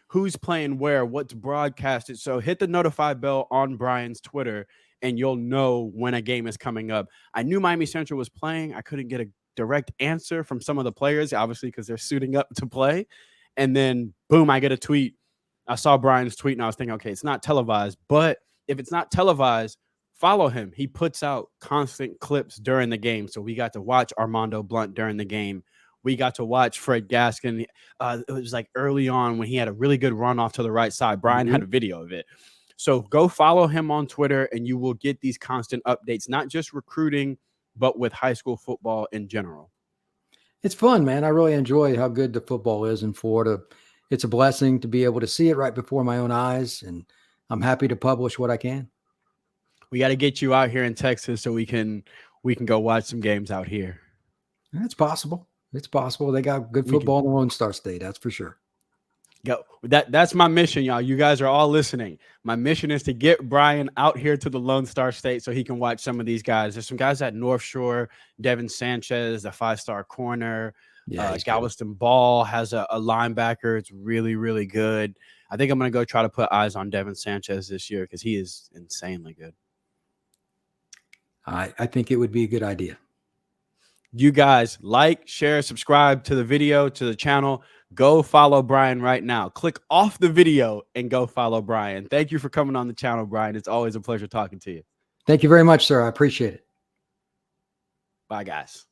S1: who's playing where, what's broadcasted. So hit the notify bell on Brian's Twitter and you'll know when a game is coming up. I knew Miami Central was playing. I couldn't get a direct answer from some of the players, obviously, because they're suiting up to play. And then boom, I get a tweet. I saw Brian's tweet and I was thinking, okay, it's not televised, but if it's not televised, follow him. He puts out constant clips during the game. So we got to watch Armando Blunt during the game. We got to watch Fred Gaskin. It was like early on when he had a really good run off to the right side. Brian had a video of it. So go follow him on Twitter and you will get these constant updates, not just recruiting, but with high school football in general.
S2: It's fun, man. I really enjoy how good the football is in Florida. It's a blessing to be able to see it right before my own eyes, and I'm happy to publish what I can.
S1: We got to get you out here in Texas so we can go watch some games out here.
S2: It's possible. It's possible. They got good football in the Lone Star State. That's for sure.
S1: Go. That's my mission, y'all. You guys are all listening. My mission is to get Brian out here to the Lone Star State so he can watch some of these guys. There's some guys at North Shore. Devin Sanchez, the 5-star corner. Galveston Ball has a linebacker. It's really, really good. I think I'm going to go try to put eyes on Devin Sanchez this year because he is insanely good.
S2: I think it would be a good idea.
S1: You guys like, share, subscribe to the video, to the channel. Go follow Brian right now. Click off the video and go follow Brian. Thank you for coming on the channel, Brian. It's always a pleasure talking to you.
S2: Thank you very much, sir. I appreciate it.
S1: Bye, guys.